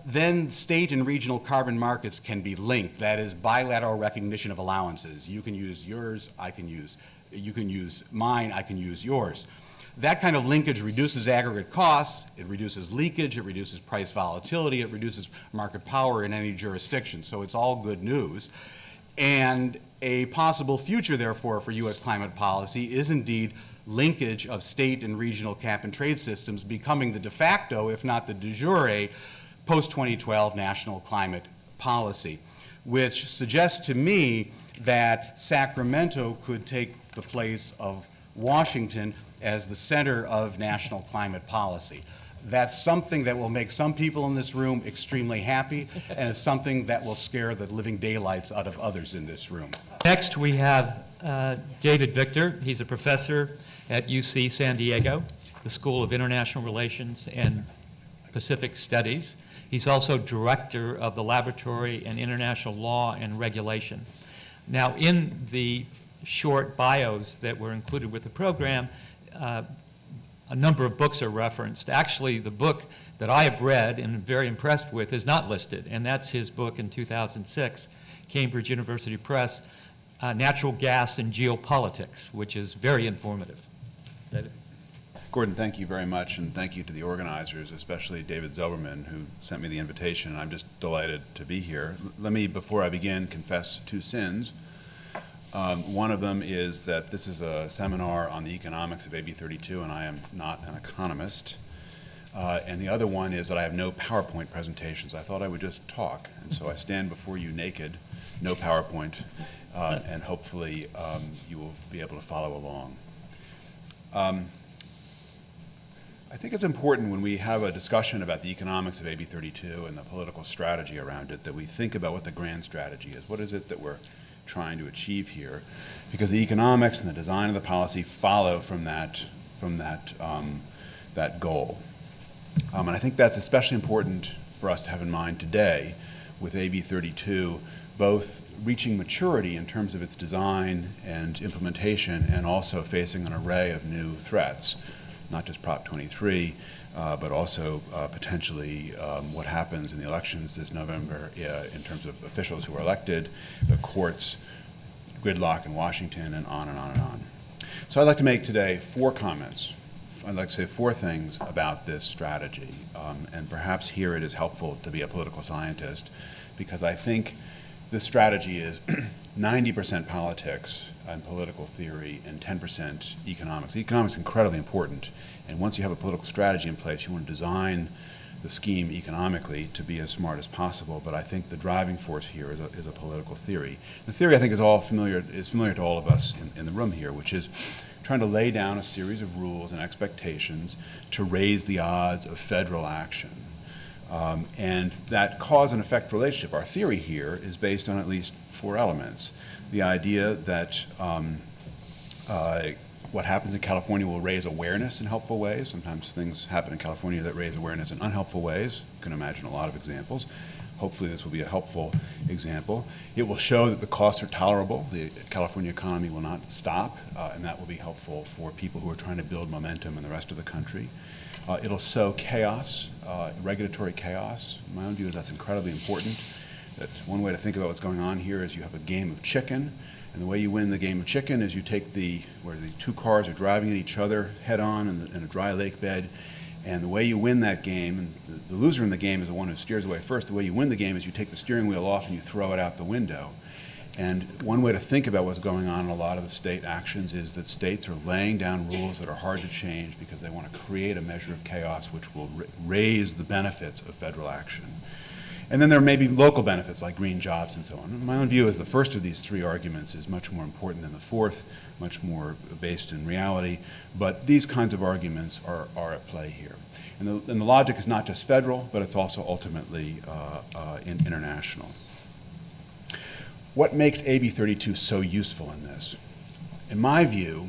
then state and regional carbon markets can be linked. That is bilateral recognition of allowances. You can use yours, you can use mine, I can use yours. That kind of linkage reduces aggregate costs, it reduces leakage, it reduces price volatility, it reduces market power in any jurisdiction. So it's all good news. And a possible future, therefore, for U.S. climate policy is indeed linkage of state and regional cap and trade systems becoming the de facto, if not the de jure, post-2012 national climate policy, which suggests to me that Sacramento could take the place of Washington as the center of national climate policy. That's something that will make some people in this room extremely happy, and it's something that will scare the living daylights out of others in this room. Next, we have David Victor. He's a professor at UC San Diego, the School of International Relations and Pacific Studies. He's also director of the Laboratory in International Law and Regulation. Now, in the short bios that were included with the program, a number of books are referenced. Actually, the book that I have read and am very impressed with is not listed, and that's his book in 2006, Cambridge University Press, Natural Gas and Geopolitics, which is very informative. David? Gordon, thank you very much, and thank you to the organizers, especially David Zilberman, who sent me the invitation. I'm just delighted to be here. Let me, before I begin, confess 2 sins. One of them is that this is a seminar on the economics of AB 32, and I am not an economist. And the other one is that I have no PowerPoint presentations. I thought I would just talk, and so I stand before you naked, no PowerPoint, and hopefully you will be able to follow along. I think it's important when we have a discussion about the economics of AB 32 and the political strategy around it that we think about what the grand strategy is. What is it that we're trying to achieve here? Because the economics and the design of the policy follow from that goal. And I think that's especially important for us to have in mind today with AB 32, both reaching maturity in terms of its design and implementation, and also facing an array of new threats. Not just Prop 23, but also potentially what happens in the elections this November in terms of officials who are elected, the courts, gridlock in Washington, and on and on and on. So I'd like to make today 4 comments. I'd like to say 4 things about this strategy. And perhaps here it is helpful to be a political scientist, because I think this strategy is 90% politics and political theory and 10% economics. Economics is incredibly important. And once you have a political strategy in place, you want to design the scheme economically to be as smart as possible, but I think the driving force here is a political theory. The theory, I think, is familiar to all of us in the room here, which is trying to lay down a series of rules and expectations to raise the odds of federal action. And that cause and effect relationship, our theory here, is based on at least 4 elements. The idea that what happens in California will raise awareness in helpful ways. Sometimes things happen in California that raise awareness in unhelpful ways. You can imagine a lot of examples. Hopefully this will be a helpful example. It will show that the costs are tolerable. The California economy will not stop, and that will be helpful for people who are trying to build momentum in the rest of the country. It'll sow chaos, regulatory chaos. My own view is that's incredibly important. That's one way to think about what's going on here is you have a game of chicken. And the way you win the game of chicken is you take where the 2 cars are driving at each other head on in a dry lake bed, and the way you win that game, and the loser in the game is the one who steers away first, the way you win the game is you take the steering wheel off and you throw it out the window. And one way to think about what's going on in a lot of the state actions is that states are laying down rules that are hard to change because they want to create a measure of chaos which will raise the benefits of federal action. And then there may be local benefits like green jobs and so on. My own view is the first of these 3 arguments is much more important than the 4th, much more based in reality. But these kinds of arguments are at play here. And the logic is not just federal, but it's also ultimately international. What makes AB 32 so useful in this? In my view,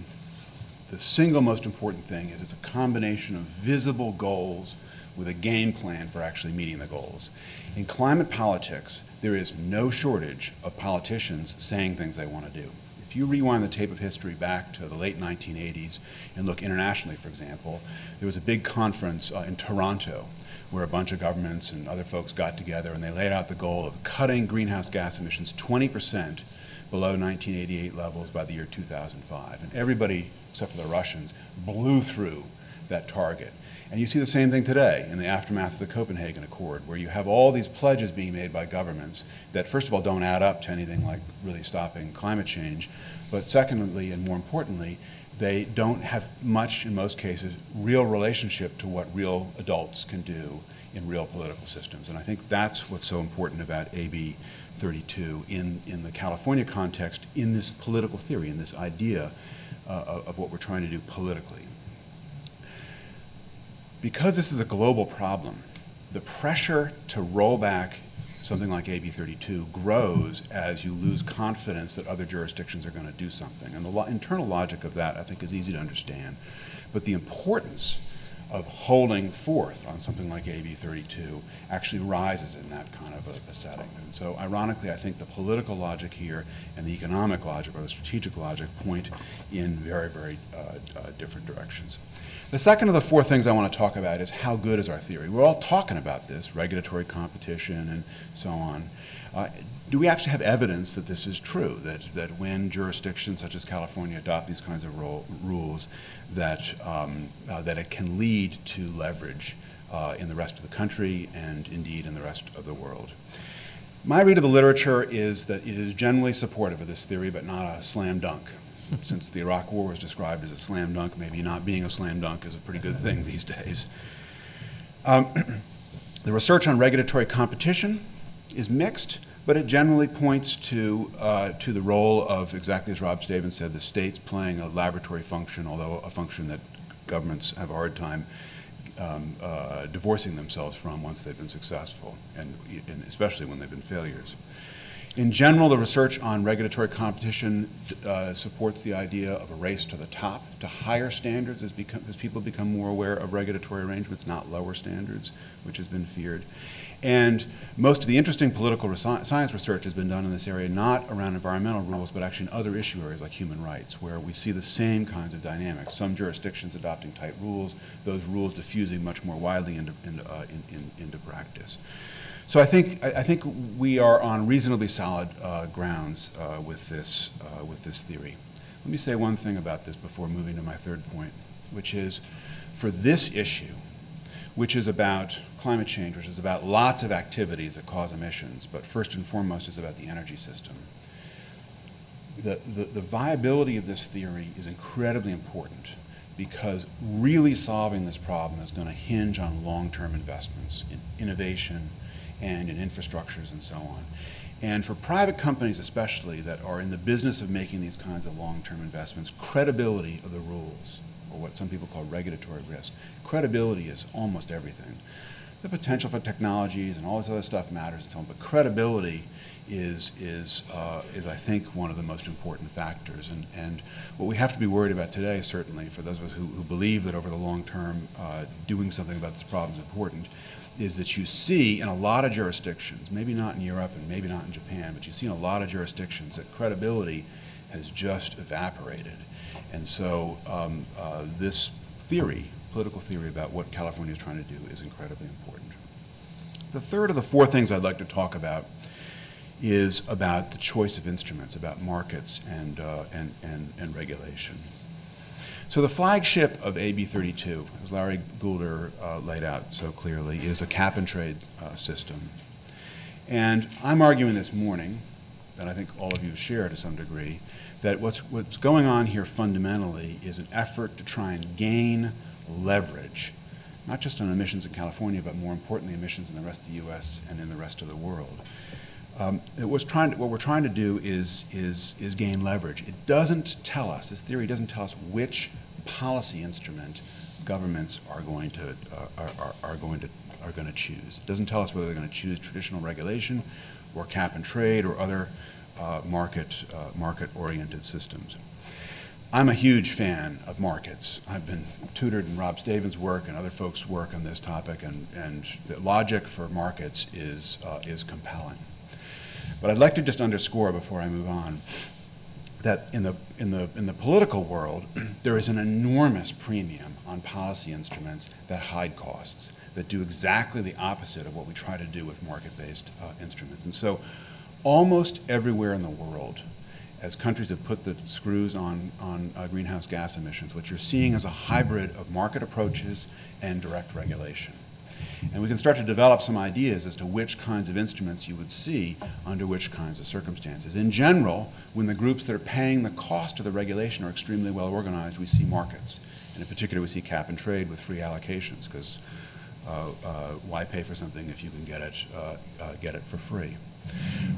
the single most important thing is it's a combination of visible goals with a game plan for actually meeting the goals. In climate politics, there is no shortage of politicians saying things they want to do. If you rewind the tape of history back to the late 1980s and look internationally, for example, there was a big conference in Toronto where a bunch of governments and other folks got together and they laid out the goal of cutting greenhouse gas emissions 20% below 1988 levels by the year 2005. And everybody, except for the Russians, blew through that target. And you see the same thing today in the aftermath of the Copenhagen Accord, where you have all these pledges being made by governments that, first of all, don't add up to anything like really stopping climate change, but secondly, and more importantly, they don't have much, in most cases, real relationship to what real adults can do in real political systems. And I think that's what's so important about AB 32 in the California context, in this political theory, in this idea of what we're trying to do politically. Because this is a global problem, the pressure to roll back something like AB 32 grows as you lose confidence that other jurisdictions are going to do something. And the internal logic of that, I think, is easy to understand. But the importance of holding forth on something like AB 32 actually rises in that kind of a setting. And so ironically, I think the political logic here and the economic logic or the strategic logic point in very, very different directions. The second of the 4 things I want to talk about is how good is our theory. We're all talking about this, regulatory competition and so on. Do we actually have evidence that this is true, that when jurisdictions such as California adopt these kinds of rules, that it can lead to leverage in the rest of the country and indeed in the rest of the world? My read of the literature is that it is generally supportive of this theory, but not a slam dunk. Since the Iraq War was described as a slam dunk, maybe not being a slam dunk is a pretty good thing these days. The research on regulatory competition is mixed, but it generally points to the role of, exactly as Rob Stavins said, the states playing a laboratory function, although a function that governments have a hard time divorcing themselves from once they've been successful, and especially when they've been failures. In general, the research on regulatory competition supports the idea of a race to the top, to higher standards as people become more aware of regulatory arrangements, not lower standards, which has been feared. And most of the interesting political science research has been done in this area, not around environmental rules, but actually in other issue areas like human rights, where we see the same kinds of dynamics. Some jurisdictions adopting tight rules, those rules diffusing much more widely into practice. So I think we are on reasonably solid grounds with this theory. Let me say one thing about this before moving to my third point, which is for this issue, which is about climate change, which is about lots of activities that cause emissions, but first and foremost is about the energy system. The viability of this theory is incredibly important because really solving this problem is going to hinge on long-term investments in innovation and in infrastructures and so on. And for private companies especially that are in the business of making these kinds of long-term investments, credibility of the rules, or what some people call regulatory risk, credibility is almost everything. The potential for technologies and all this other stuff matters and so on, but credibility is I think, one of the most important factors. And what we have to be worried about today, certainly, for those of us who believe that over the long term doing something about this problem is important, is that you see in a lot of jurisdictions, maybe not in Europe and maybe not in Japan, but you see in a lot of jurisdictions that credibility has just evaporated. And so this theory, political theory about what California is trying to do is incredibly important. The third of the four things I'd like to talk about is about the choice of instruments, about markets and regulation. So the flagship of AB 32, as Larry Goulder laid out so clearly, is a cap-and-trade system. And I'm arguing this morning, and I think all of you share to some degree, that what's going on here fundamentally is an effort to try and gain leverage, not just on emissions in California, but more importantly, emissions in the rest of the U.S. and in the rest of the world. What we're trying to do is gain leverage. It doesn't tell us, this theory doesn't tell us which policy instrument governments are going to choose. It doesn't tell us whether they're going to choose traditional regulation or cap and trade or other market-oriented systems. I'm a huge fan of markets. I've been tutored in Rob Stavins' work and other folks' work on this topic, and the logic for markets is compelling. But I'd like to just underscore before I move on that in the political world, there is an enormous premium on policy instruments that hide costs, that do exactly the opposite of what we try to do with market-based instruments. And so almost everywhere in the world, as countries have put the screws on greenhouse gas emissions, what you're seeing is a hybrid of market approaches and direct regulation. And we can start to develop some ideas as to which kinds of instruments you would see under which kinds of circumstances. In general, when the groups that are paying the cost of the regulation are extremely well organized, we see markets. And in particular, we see cap and trade with free allocations, because why pay for something if you can get it for free?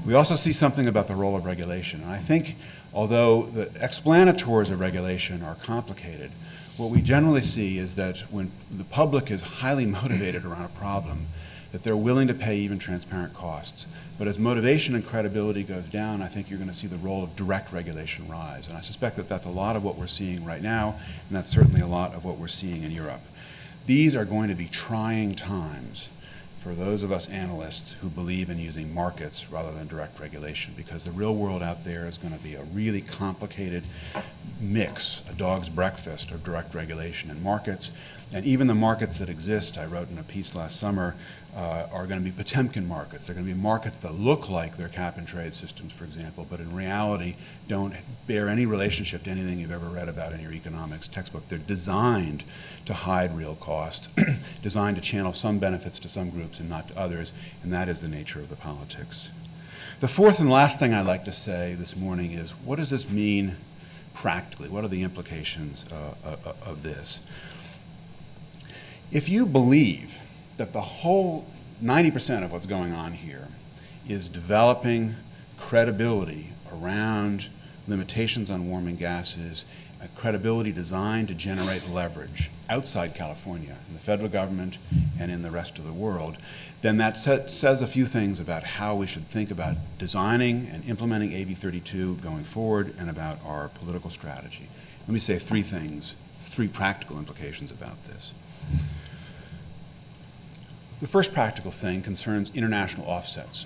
We also see something about the role of regulation. And I think, although the explanatories of regulation are complicated, what we generally see is that when the public is highly motivated around a problem, that they're willing to pay even transparent costs. But as motivation and credibility goes down, I think you're going to see the role of direct regulation rise. And I suspect that that's a lot of what we're seeing right now, and that's certainly a lot of what we're seeing in Europe. These are going to be trying times for those of us analysts who believe in using markets rather than direct regulation, because the real world out there is going to be a really complicated mix, a dog's breakfast of direct regulation and markets. And even the markets that exist, I wrote in a piece last summer, are going to be Potemkin markets. They're going to be markets that look like they're cap and trade systems, for example, but in reality don't bear any relationship to anything you've ever read about in your economics textbook. They're designed to hide real costs, designed to channel some benefits to some groups and not to others, and that is the nature of the politics. The fourth and last thing I'd like to say this morning is, what does this mean practically? What are the implications of this? If you believe that the whole 90% of what's going on here is developing credibility around limitations on warming gases, a credibility designed to generate leverage outside California, in the federal government and in the rest of the world, then that says a few things about how we should think about designing and implementing AB 32 going forward and about our political strategy. Let me say three things, three practical implications about this. The first practical thing concerns international offsets.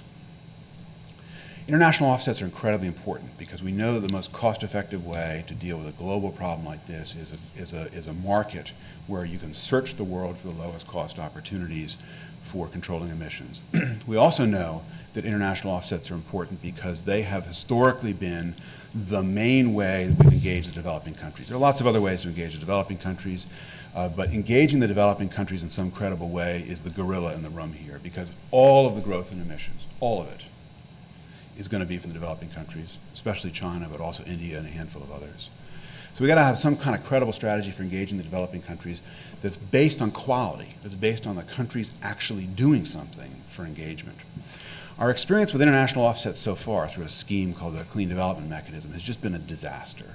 International offsets are incredibly important because we know that the most cost-effective way to deal with a global problem like this is a market where you can search the world for the lowest cost opportunities for controlling emissions. We also know that international offsets are important because they have historically been the main way that we've engaged the developing countries. There are lots of other ways to engage the developing countries, but engaging the developing countries in some credible way is the gorilla in the room here, because all of the growth in emissions, all of it, is going to be from the developing countries, especially China, but also India and a handful of others. So we've got to have some kind of credible strategy for engaging the developing countries that's based on quality, that's based on the countries actually doing something for engagement. Our experience with international offsets so far through a scheme called the Clean Development Mechanism has just been a disaster.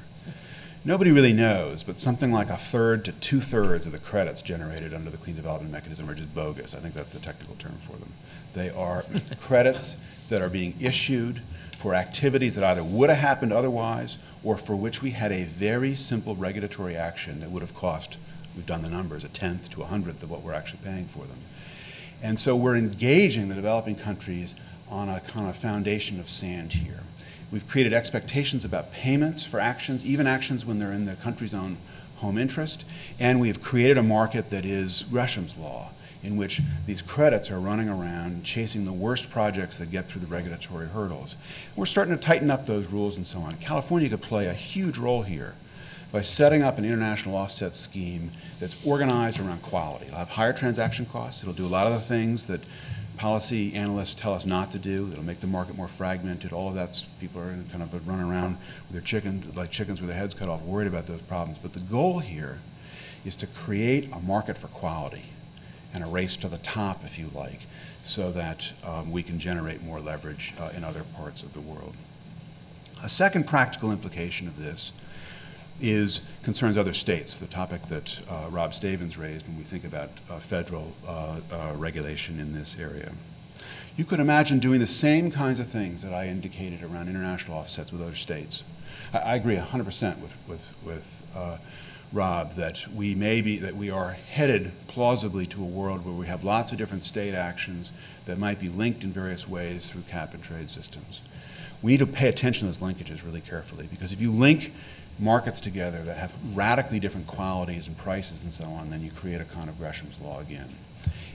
Nobody really knows, but something like 1/3 to 2/3 of the credits generated under the Clean Development Mechanism are just bogus. I think that's the technical term for them. They are credits that are being issued for activities that either would have happened otherwise or for which we had a very simple regulatory action that would have cost, we've done the numbers, 1/10 to 100th of what we're actually paying for them. And so we're engaging the developing countries on a kind of foundation of sand here. We've created expectations about payments for actions, even actions when they're in the country's own home interest, and we've created a market that is Gresham's law, in which these credits are running around chasing the worst projects that get through the regulatory hurdles. We're starting to tighten up those rules and so on. California could play a huge role here by setting up an international offset scheme that's organized around quality. It'll have higher transaction costs. It'll do a lot of the things that policy analysts tell us not to do. It'll make the market more fragmented. All of that's, people are kind of running around with their chickens, like chickens with their heads cut off, worried about those problems. But the goal here is to create a market for quality and a race to the top, if you like, so that we can generate more leverage in other parts of the world. A second practical implication of this concerns other states, the topic that Rob Stavins raised when we think about federal regulation in this area. You could imagine doing the same kinds of things that I indicated around international offsets with other states. I agree 100% with Rob that we are headed plausibly to a world where we have lots of different state actions that might be linked in various ways through cap and trade systems. We need to pay attention to those linkages really carefully, because if you link markets together that have radically different qualities and prices and so on, then you create a kind of Gresham's law again.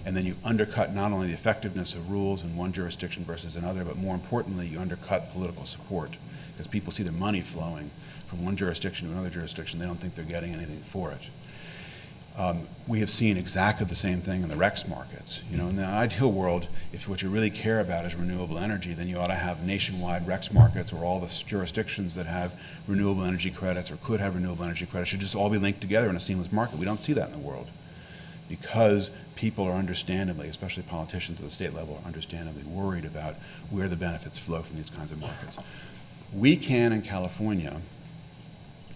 And then you undercut not only the effectiveness of rules in one jurisdiction versus another, but more importantly, you undercut political support, because people see their money flowing from one jurisdiction to another jurisdiction. They don't think they're getting anything for it. We have seen exactly the same thing in the REX markets. You know, in the ideal world, if what you really care about is renewable energy, then you ought to have nationwide REX markets, or all the jurisdictions that have renewable energy credits or could have renewable energy credits should just all be linked together in a seamless market. We don't see that in the world, because people are understandably, especially politicians at the state level, are understandably worried about where the benefits flow from these kinds of markets. We can, in California,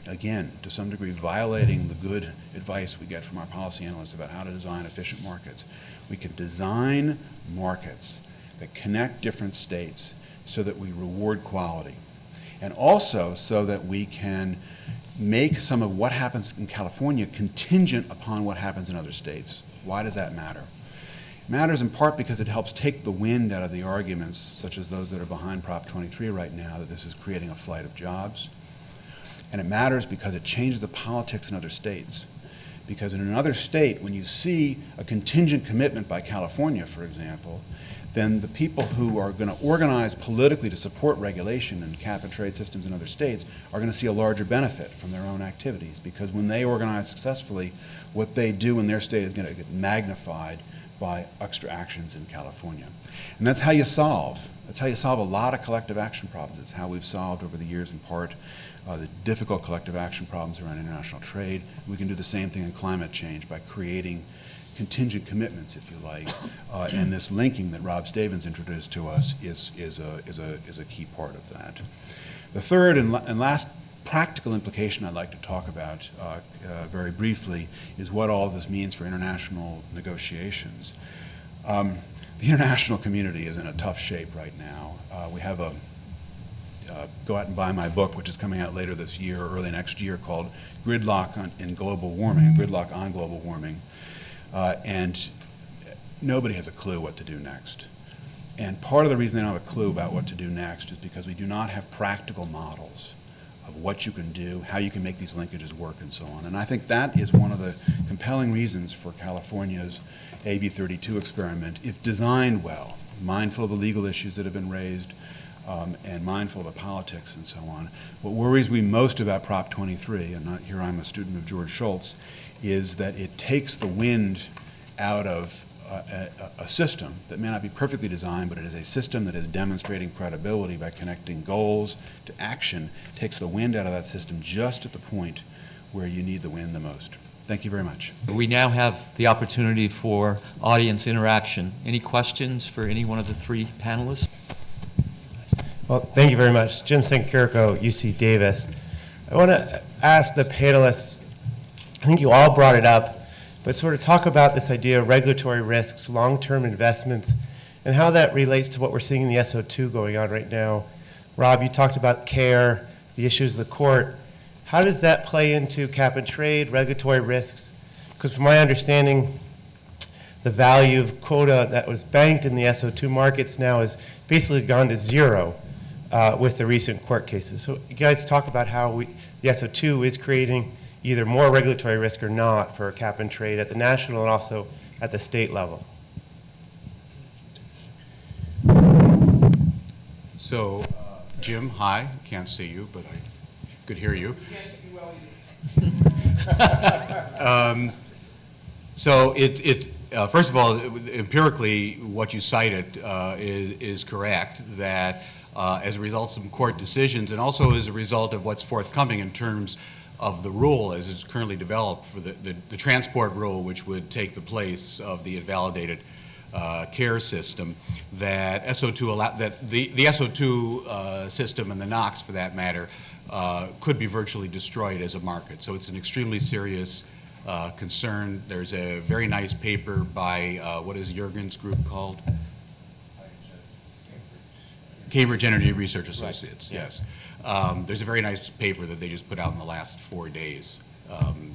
again, to some degree, violating the good advice we get from our policy analysts about how to design efficient markets. We can design markets that connect different states so that we reward quality, and also so that we can make some of what happens in California contingent upon what happens in other states. Why does that matter? It matters in part because it helps take the wind out of the arguments, such as those that are behind Prop 23 right now, that this is creating a flight of jobs. And it matters because it changes the politics in other states. Because in another state, when you see a contingent commitment by California, for example, then the people who are going to organize politically to support regulation and cap and trade systems in other states are going to see a larger benefit from their own activities. Because when they organize successfully, what they do in their state is going to get magnified by extra actions in California. And that's how you solve. That's how you solve a lot of collective action problems. It's how we've solved over the years, in part, the difficult collective action problems around international trade. We can do the same thing in climate change by creating contingent commitments, if you like, and this linking that Rob Stavins introduced to us is a key part of that. The third and last practical implication I'd like to talk about very briefly is what all this means for international negotiations. The international community is in a tough shape right now. We have a go out and buy my book, which is coming out later this year, or early next year, called Gridlock on Global Warming, and nobody has a clue what to do next. And part of the reason they don't have a clue about what to do next is because we do not have practical models of what you can do, how you can make these linkages work, and so on. And I think that is one of the compelling reasons for California's AB 32 experiment, if designed well, mindful of the legal issues that have been raised, and mindful of the politics and so on. What worries me most about Prop 23, and here I'm a student of George Shultz, is that it takes the wind out of a system that may not be perfectly designed, but it is a system that is demonstrating credibility by connecting goals to action, takes the wind out of that system just at the point where you need the wind the most. Thank you very much. We now have the opportunity for audience interaction. Any questions for any one of the three panelists? Well, thank you very much. Jim Sankirko, UC Davis. I want to ask the panelists, I think you all brought it up, but sort of talk about this idea of regulatory risks, long-term investments, and how that relates to what we're seeing in the SO2 going on right now. Rob, you talked about CARE, the issues of the court. How does that play into cap and trade, regulatory risks? Because from my understanding, the value of quota that was banked in the SO2 markets now has basically gone to zero with the recent court cases. So you guys talk about how the SO2 is creating either more regulatory risk or not for cap and trade at the national and also at the state level. So, Jim, hi. Can't see you, but I could hear you. So first of all, empirically, what you cited is correct, that as a result of some court decisions and also as a result of what's forthcoming in terms of the rule as it's currently developed for the transport rule, which would take the place of the invalidated CARE system, that SO2 the SO2 system and the NOx, for that matter, could be virtually destroyed as a market. So it's an extremely serious concern. There's a very nice paper by what is Jürgen's group called? Cambridge Energy Research Associates, right. Yes. There's a very nice paper that they just put out in the last 4 days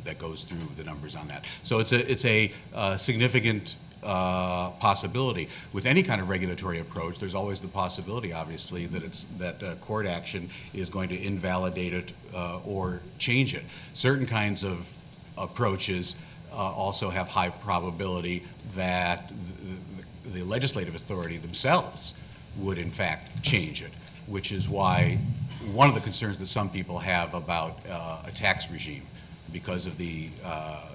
that goes through the numbers on that. So it's a significant possibility. With any kind of regulatory approach, there's always the possibility, obviously, that court action is going to invalidate it or change it. Certain kinds of approaches also have high probability that the legislative authority themselves would in fact change it, which is why one of the concerns that some people have about a tax regime because of the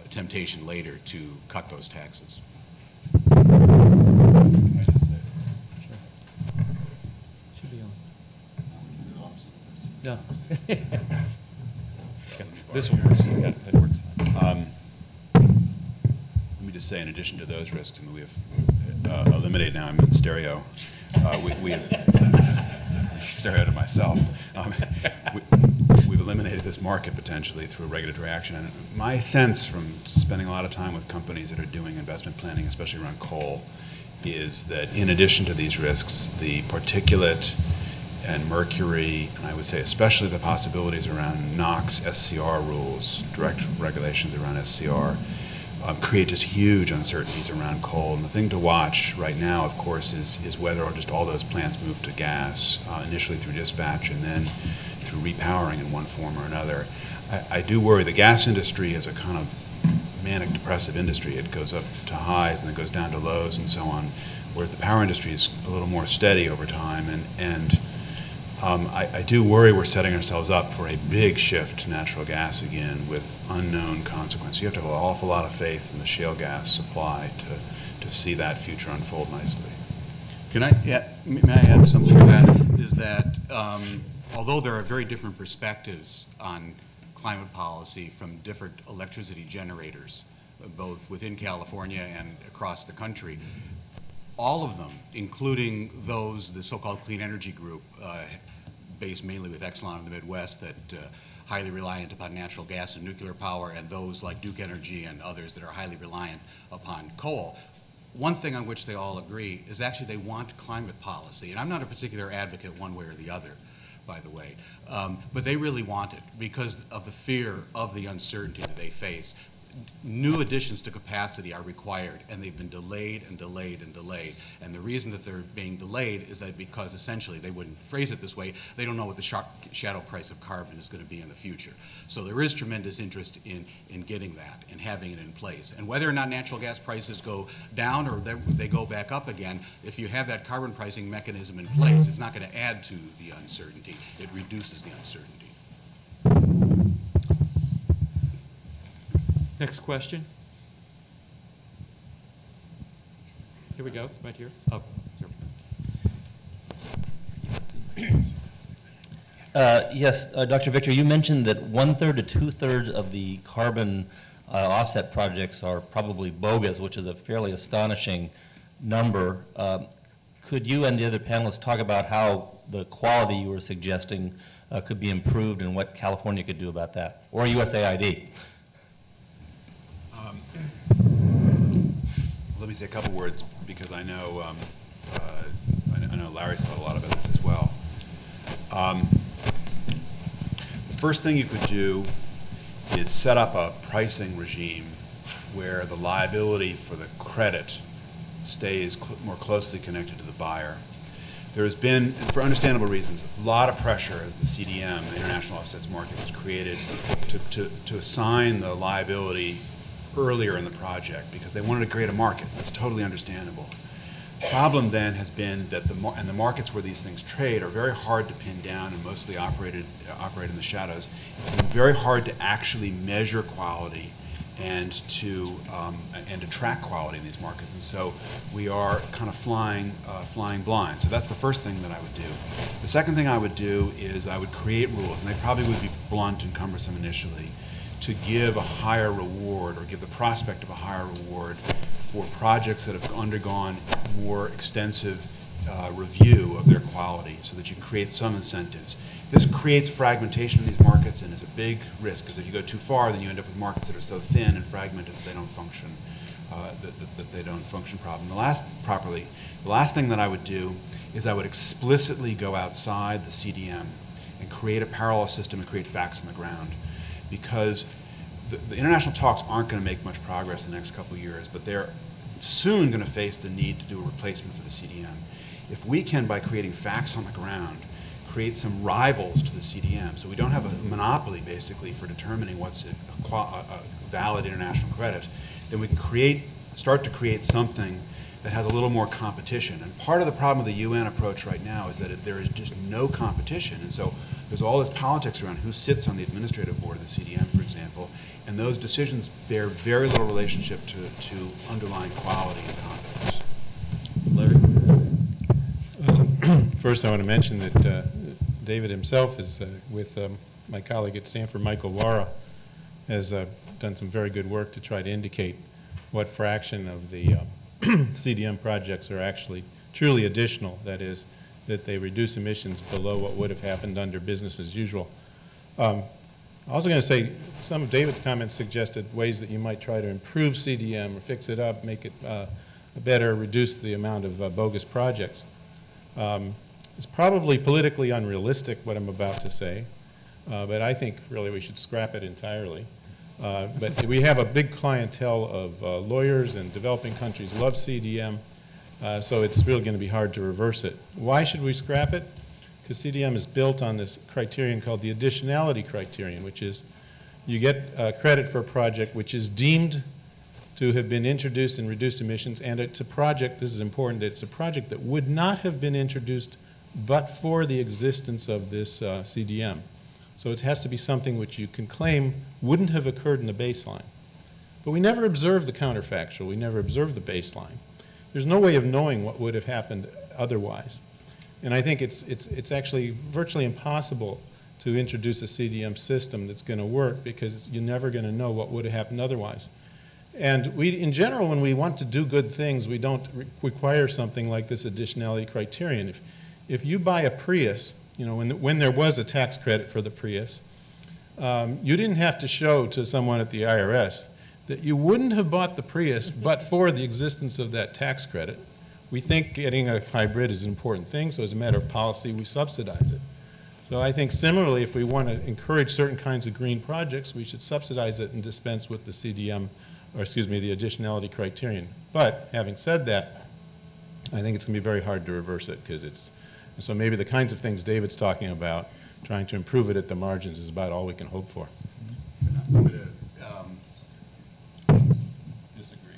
temptation later to cut those taxes. No. This one works. Yeah, it works. Let me just say, in addition to those risks, I mean, we have eliminated, now I'm in stereo, we have stereo to myself. We've eliminated this market potentially through regulatory action. And my sense from spending a lot of time with companies that are doing investment planning, especially around coal, is that in addition to these risks, the particulate and mercury, and I would say especially the possibilities around NOx, SCR rules, direct regulations around SCR, create just huge uncertainties around coal. And the thing to watch right now, of course, is whether just all those plants move to gas, initially through dispatch and then through repowering in one form or another. I do worry the gas industry is a kind of manic depressive industry. It goes up to highs and then goes down to lows and so on, whereas the power industry is a little more steady over time. And I do worry we're setting ourselves up for a big shift to natural gas again with unknown consequences. You have to have an awful lot of faith in the shale gas supply to see that future unfold nicely. Can I, may I add something to that? Is that although there are very different perspectives on climate policy from different electricity generators, both within California and across the country, all of them, including those, the so-called clean energy group, based mainly with Exelon in the Midwest, that highly reliant upon natural gas and nuclear power, and those like Duke Energy and others that are highly reliant upon coal. One thing on which they all agree is actually they want climate policy. And I'm not a particular advocate one way or the other, by the way, but they really want it because of the fear of the uncertainty that they face. new additions to capacity are required, and they've been delayed and delayed and delayed. And the reason that they're being delayed is that because essentially, they wouldn't phrase it this way, they don't know what the shadow price of carbon is going to be in the future. So there is tremendous interest in getting that and having it in place. And whether or not natural gas prices go down or they go back up again, if you have that carbon pricing mechanism in place, it's not going to add to the uncertainty. It reduces the uncertainty. Next question. Here we go, right here. Oh, Yes, Dr. Victor, you mentioned that 1/3 to 2/3 of the carbon offset projects are probably bogus, which is a fairly astonishing number. Could you and the other panelists talk about how the quality you were suggesting could be improved and what California could do about that, or USAID? Let me say a couple words because I know I know Larry's thought a lot about this as well. The first thing you could do is set up a pricing regime where the liability for the credit stays more closely connected to the buyer. There has been, for understandable reasons, a lot of pressure as the CDM, the International Offsets Market, was created to assign the liability earlier in the project because they wanted to create a market. That's totally understandable. The problem then has been that the markets where these things trade are very hard to pin down and mostly operate in the shadows. It's been very hard to actually measure quality and to track quality in these markets. And so we are kind of flying blind. So that's the first thing that I would do. The second thing I would do is I would create rules, and they probably would be blunt and cumbersome initially, to give a higher reward or give the prospect of a higher reward for projects that have undergone more extensive review of their quality so that you can create some incentives. This creates fragmentation in these markets and is a big risk because if you go too far, then you end up with markets that are so thin and fragmented that they don't function, properly. The last thing that I would do is I would explicitly go outside the CDM and create a parallel system and create facts on the ground. Because the international talks aren't going to make much progress in the next couple of years, but they're soon going to face the need to do a replacement for the CDM. If we can, by creating facts on the ground, create some rivals to the CDM, so we don't have a monopoly, basically, for determining what's a valid international credit, then we can start to create something that has a little more competition. And part of the problem with the UN approach right now is that there is just no competition. And so there's all this politics around who sits on the administrative board of the CDM, for example, and those decisions bear very little relationship to underlying quality and competence. Larry? First, I want to mention that David himself is with my colleague at Stanford, Michael Lara, has done some very good work to try to indicate what fraction of the CDM projects are actually truly additional, that is, that they reduce emissions below what would have happened under business as usual. I'm also going to say some of David's comments suggested ways that you might try to improve CDM or fix it up, make it better, reduce the amount of bogus projects. It's probably politically unrealistic what I'm about to say, but I think really we should scrap it entirely. But we have a big clientele of lawyers, and developing countries love CDM, so it's really going to be hard to reverse it. Why should we scrap it? Because CDM is built on this criterion called the additionality criterion, which is you get credit for a project which is deemed to have been introduced and reduced emissions, and it's a project, this is important, it's a project that would not have been introduced but for the existence of this CDM. So it has to be something which you can claim wouldn't have occurred in the baseline. But we never observe the counterfactual. We never observe the baseline. There's no way of knowing what would have happened otherwise. And I think it's actually virtually impossible to introduce a CDM system that's going to work because you're never going to know what would have happened otherwise. And we, in general, when we want to do good things, we don't require something like this additionality criterion. If you buy a Prius, you know, when there was a tax credit for the Prius, you didn't have to show to someone at the IRS that you wouldn't have bought the Prius but for the existence of that tax credit. We think getting a hybrid is an important thing, so as a matter of policy, we subsidize it. So I think similarly, if we want to encourage certain kinds of green projects, we should subsidize it and dispense with the CDM, or excuse me, the additionality criterion. But having said that, I think it's going to be very hard to reverse it, because it's, so maybe the kinds of things David's talking about, trying to improve it at the margins, is about all we can hope for. Disagree.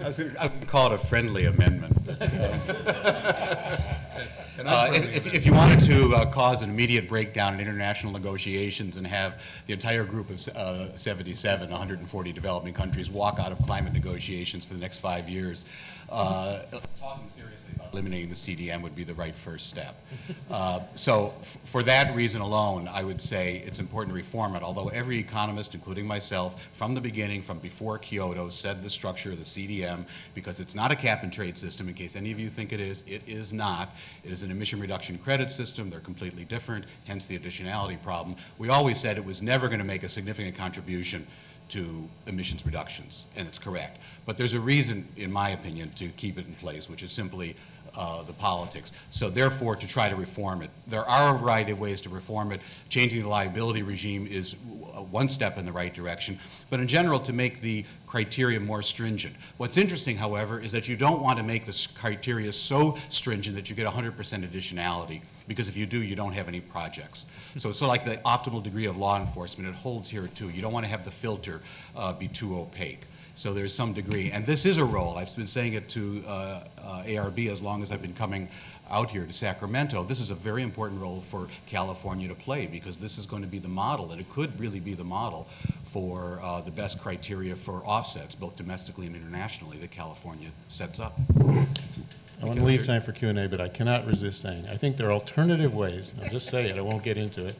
I was going to call it a friendly amendment. If you wanted to cause an immediate breakdown in international negotiations and have the entire group of 77, 140 developing countries walk out of climate negotiations for the next 5 years, talking seriously about eliminating the CDM would be the right first step. So for that reason alone, I would say it's important to reform it, although every economist, including myself, from the beginning, from before Kyoto, said the structure of the CDM, because it's not a cap and trade system, in case any of you think it is not. It is an emission reduction credit system. They're completely different, hence the additionality problem. We always said it was never going to make a significant contribution to emissions reductions, and it's correct. But there's a reason, in my opinion, to keep it in place, which is simply the politics. So therefore, to try to reform it. There are a variety of ways to reform it. Changing the liability regime is one step in the right direction, but in general, to make the criteria more stringent. What's interesting, however, is that you don't want to make the criteria so stringent that you get 100% additionality, because if you do, you don't have any projects. So it's like the optimal degree of law enforcement. It holds here too. You don't want to have the filter be too opaque. So there's some degree, and this is a role. I've been saying it to ARB as long as I've been coming out here to Sacramento. This is a very important role for California to play, because this is going to be the model, and it could really be the model for the best criteria for offsets, both domestically and internationally, that California sets up. I want to leave time for Q&A, but I cannot resist saying, I think there are alternative ways, I'll just say it, I won't get into it,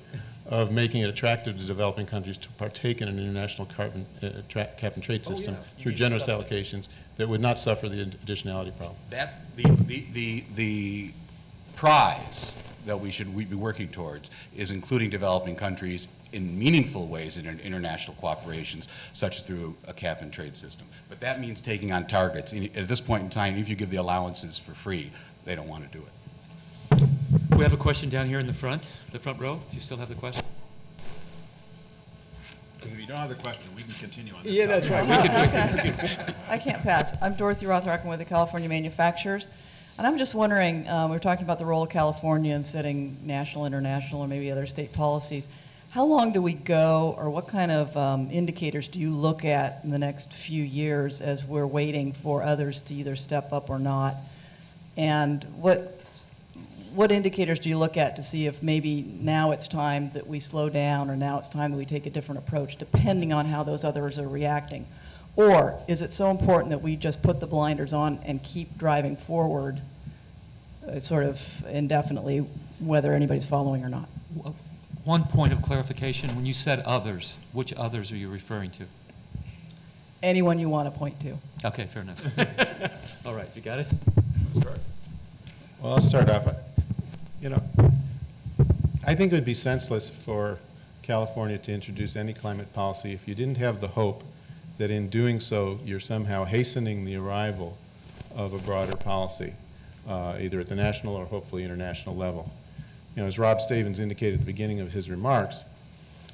of making it attractive to developing countries to partake in an international carbon cap and trade system through generous allocations that would not suffer the additionality problem. The prize that we should be working towards is including developing countries in meaningful ways in international cooperations, such as through a cap and trade system. But that means taking on targets. At this point in time, if you give the allowances for free, they don't want to do it. We have a question down here in the front row. Do you still have the question? If you don't have the question, we can continue on this. Yeah, that's right. I can't pass. I'm Dorothy Rothrock with the California Manufacturers. And I'm just wondering, we're talking about the role of California in setting national, international, or maybe other state policies. How long do we go, or what kind of indicators do you look at in the next few years as we're waiting for others to either step up or not? And what indicators do you look at to see if maybe now it's time that we slow down, or now it's time that we take a different approach, depending on how those others are reacting? Or is it so important that we just put the blinders on and keep driving forward sort of indefinitely, whether anybody's following or not? One point of clarification, when you said others, which others are you referring to? Anyone you want to point to. Okay, fair enough. All right, you got it? Well, I'll start off. You know, I think it would be senseless for California to introduce any climate policy if you didn't have the hope that in doing so, you're somehow hastening the arrival of a broader policy, either at the national or hopefully international level. You know, as Rob Stavins indicated at the beginning of his remarks,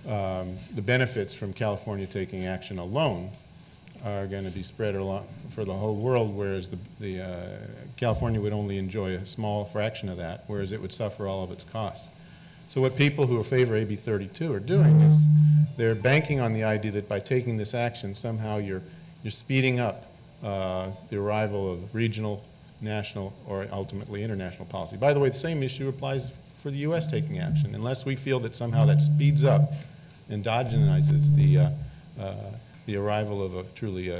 the benefits from California taking action alone are going to be spread along for the whole world, whereas California would only enjoy a small fraction of that, whereas it would suffer all of its costs. So what people who favor AB 32 are doing is they're banking on the idea that by taking this action, somehow you're speeding up the arrival of regional, national, or ultimately international policy. By the way, the same issue applies for the U.S. taking action. Unless we feel that somehow that speeds up, endogenizes the arrival of a truly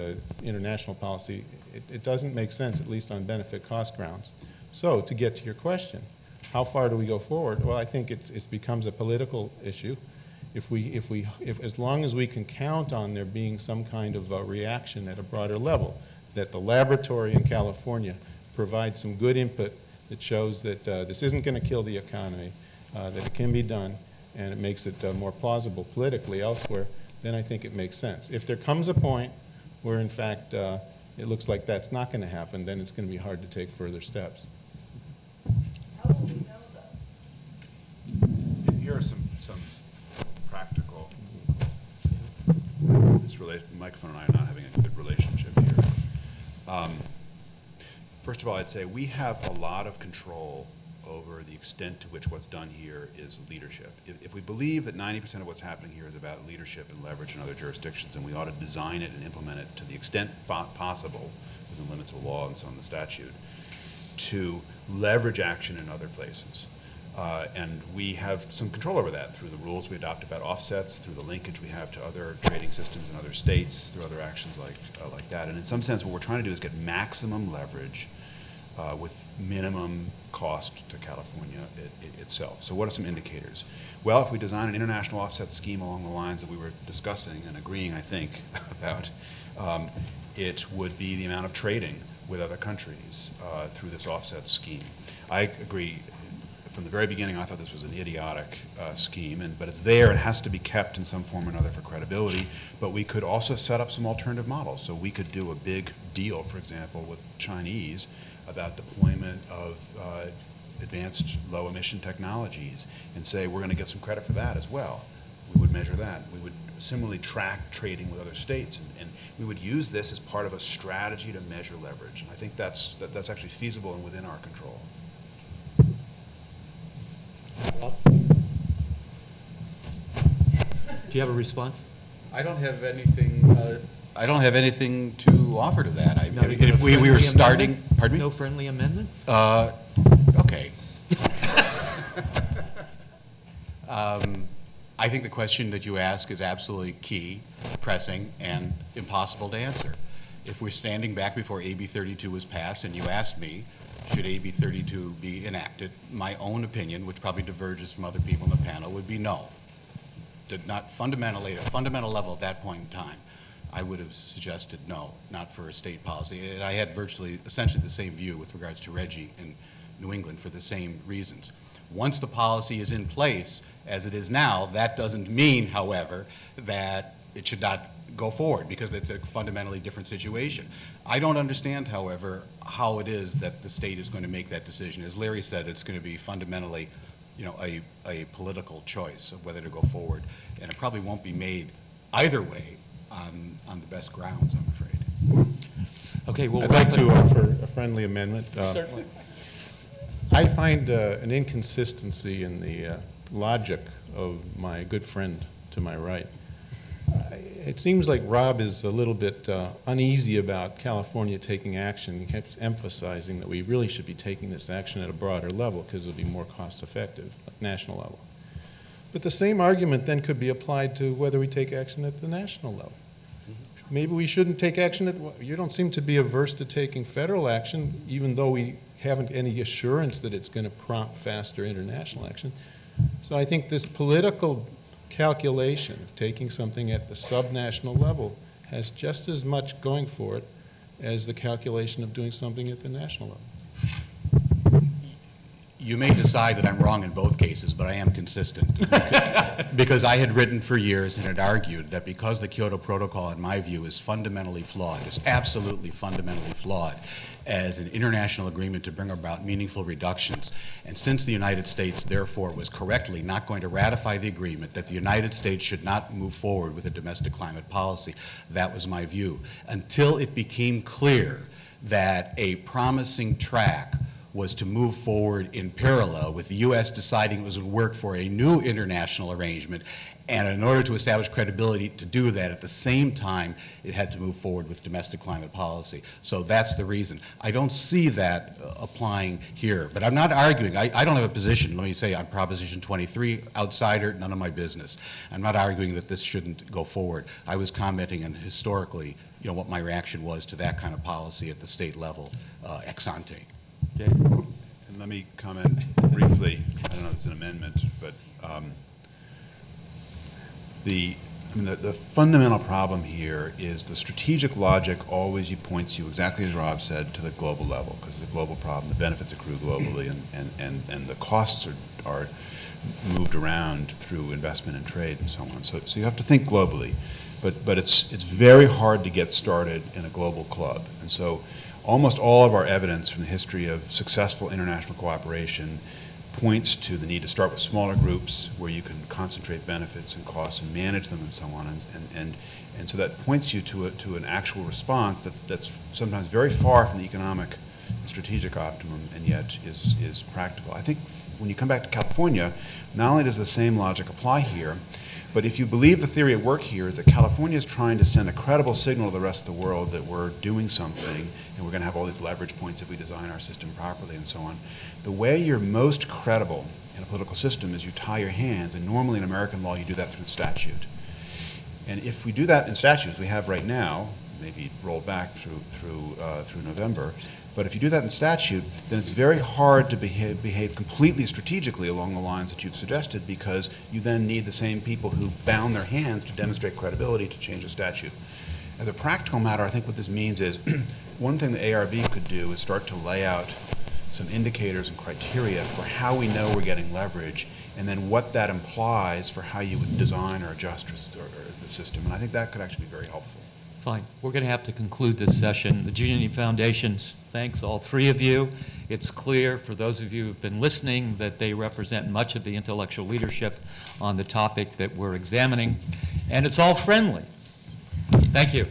international policy, it doesn't make sense, at least on benefit-cost grounds. So to get to your question, how far do we go forward? Well, I think it becomes a political issue. If as long as we can count on there being some kind of reaction at a broader level, that the laboratory in California provides some good input that shows that this isn't going to kill the economy, that it can be done, and it makes it more plausible politically elsewhere, then I think it makes sense. If there comes a point where, in fact, it looks like that's not going to happen, then it's going to be hard to take further steps. How will we know, though? microphone and I are not having a good relationship here. First of all, I'd say we have a lot of control over the extent to which what's done here is leadership. If we believe that 90% of what's happening here is about leadership and leverage in other jurisdictions, then we ought to design it and implement it to the extent possible, within the limits of law and so on the statute, to leverage action in other places. And we have some control over that through the rules we adopt about offsets, through the linkage we have to other trading systems in other states, through other actions like that. And in some sense, what we're trying to do is get maximum leverage with minimum cost to California itself. So what are some indicators? Well, if we design an international offset scheme along the lines that we were discussing and agreeing, I think, about, it would be the amount of trading with other countries through this offset scheme. I agree. From the very beginning, I thought this was an idiotic scheme, but it's there. It has to be kept in some form or another for credibility. But we could also set up some alternative models. So we could do a big deal, for example, with Chinese about deployment of advanced low-emission technologies and say we're going to get some credit for that as well. We would measure that. We would similarly track trading with other states, and we would use this as part of a strategy to measure leverage. And I think that's actually feasible and within our control. Do you have a response? I don't have anything. I don't have anything to offer to that. I mean, if we were starting, pardon me? No friendly amendments? Okay. I think the question that you ask is absolutely key, pressing, and impossible to answer. If we're standing back before AB 32 was passed and you asked me, should AB 32 be enacted, my own opinion, which probably diverges from other people in the panel, would be no. Not fundamentally, at a fundamental level at that point in time, I would have suggested no, not for a state policy. And I had virtually, essentially the same view with regards to Reggie in New England for the same reasons. Once the policy is in place, as it is now, that doesn't mean, however, that it should not go forward, because it's a fundamentally different situation. I don't understand, however, how it is that the state is going to make that decision. As Larry said, it's going to be fundamentally, you know, a political choice of whether to go forward, and it probably won't be made either way on the best grounds, I'm afraid. Okay, well, I'd like to offer a friendly amendment. Certainly. I find an inconsistency in the logic of my good friend to my right. It seems like Rob is a little bit uneasy about California taking action. He keeps emphasizing that we really should be taking this action at a broader level because it will be more cost effective at national level. But the same argument then could be applied to whether we take action at the national level. Maybe we shouldn't take action at, you don't seem to be averse to taking federal action, even though we haven't any assurance that it's going to prompt faster international action. So I think this political calculation of taking something at the subnational level has just as much going for it as the calculation of doing something at the national level. You may decide that I'm wrong in both cases, but I am consistent. Because I had written for years and had argued that because the Kyoto Protocol, in my view, is fundamentally flawed, is absolutely fundamentally flawed as an international agreement to bring about meaningful reductions, and since the United States, therefore, was correctly not going to ratify the agreement, that the United States should not move forward with a domestic climate policy. That was my view. Until it became clear that a promising track was to move forward in parallel with the U.S. deciding it was going to work for a new international arrangement, and in order to establish credibility to do that, at the same time, it had to move forward with domestic climate policy. So that's the reason. I don't see that applying here, but I'm not arguing. I don't have a position, let me say, on Proposition 23, outsider, none of my business. I'm not arguing that this shouldn't go forward. I was commenting on historically, you know, what my reaction was to that kind of policy at the state level, ex ante. Okay. And let me comment briefly. I don't know if it's an amendment, but the fundamental problem here is the strategic logic always points you, exactly as Rob said, to the global level, because it's a global problem. The benefits accrue globally, and the costs are moved around through investment and trade and so on. So you have to think globally, but it's very hard to get started in a global club. And so almost all of our evidence from the history of successful international cooperation points to the need to start with smaller groups where you can concentrate benefits and costs and manage them and so on. And so that points you to an actual response that's sometimes very far from the economic and strategic optimum and yet is practical. I think when you come back to California, not only does the same logic apply here, but if you believe the theory at work here is that California is trying to send a credible signal to the rest of the world that we're doing something and we're going to have all these leverage points if we design our system properly and so on, the way you're most credible in a political system is you tie your hands, and normally in American law you do that through statute. And if we do that in statutes we have right now, maybe rolled back through November, but if you do that in statute, then it's very hard to behave completely strategically along the lines that you've suggested, because you then need the same people who bound their hands to demonstrate credibility to change a statute. As a practical matter, I think what this means is one thing the ARB could do is start to lay out some indicators and criteria for how we know we're getting leverage, and then what that implies for how you would design or adjust the system. And I think that could actually be very helpful. Fine. We're going to have to conclude this session. The Giannini Foundation thanks all three of you. It's clear for those of you who've been listening that they represent much of the intellectual leadership on the topic that we're examining, and it's all friendly. Thank you.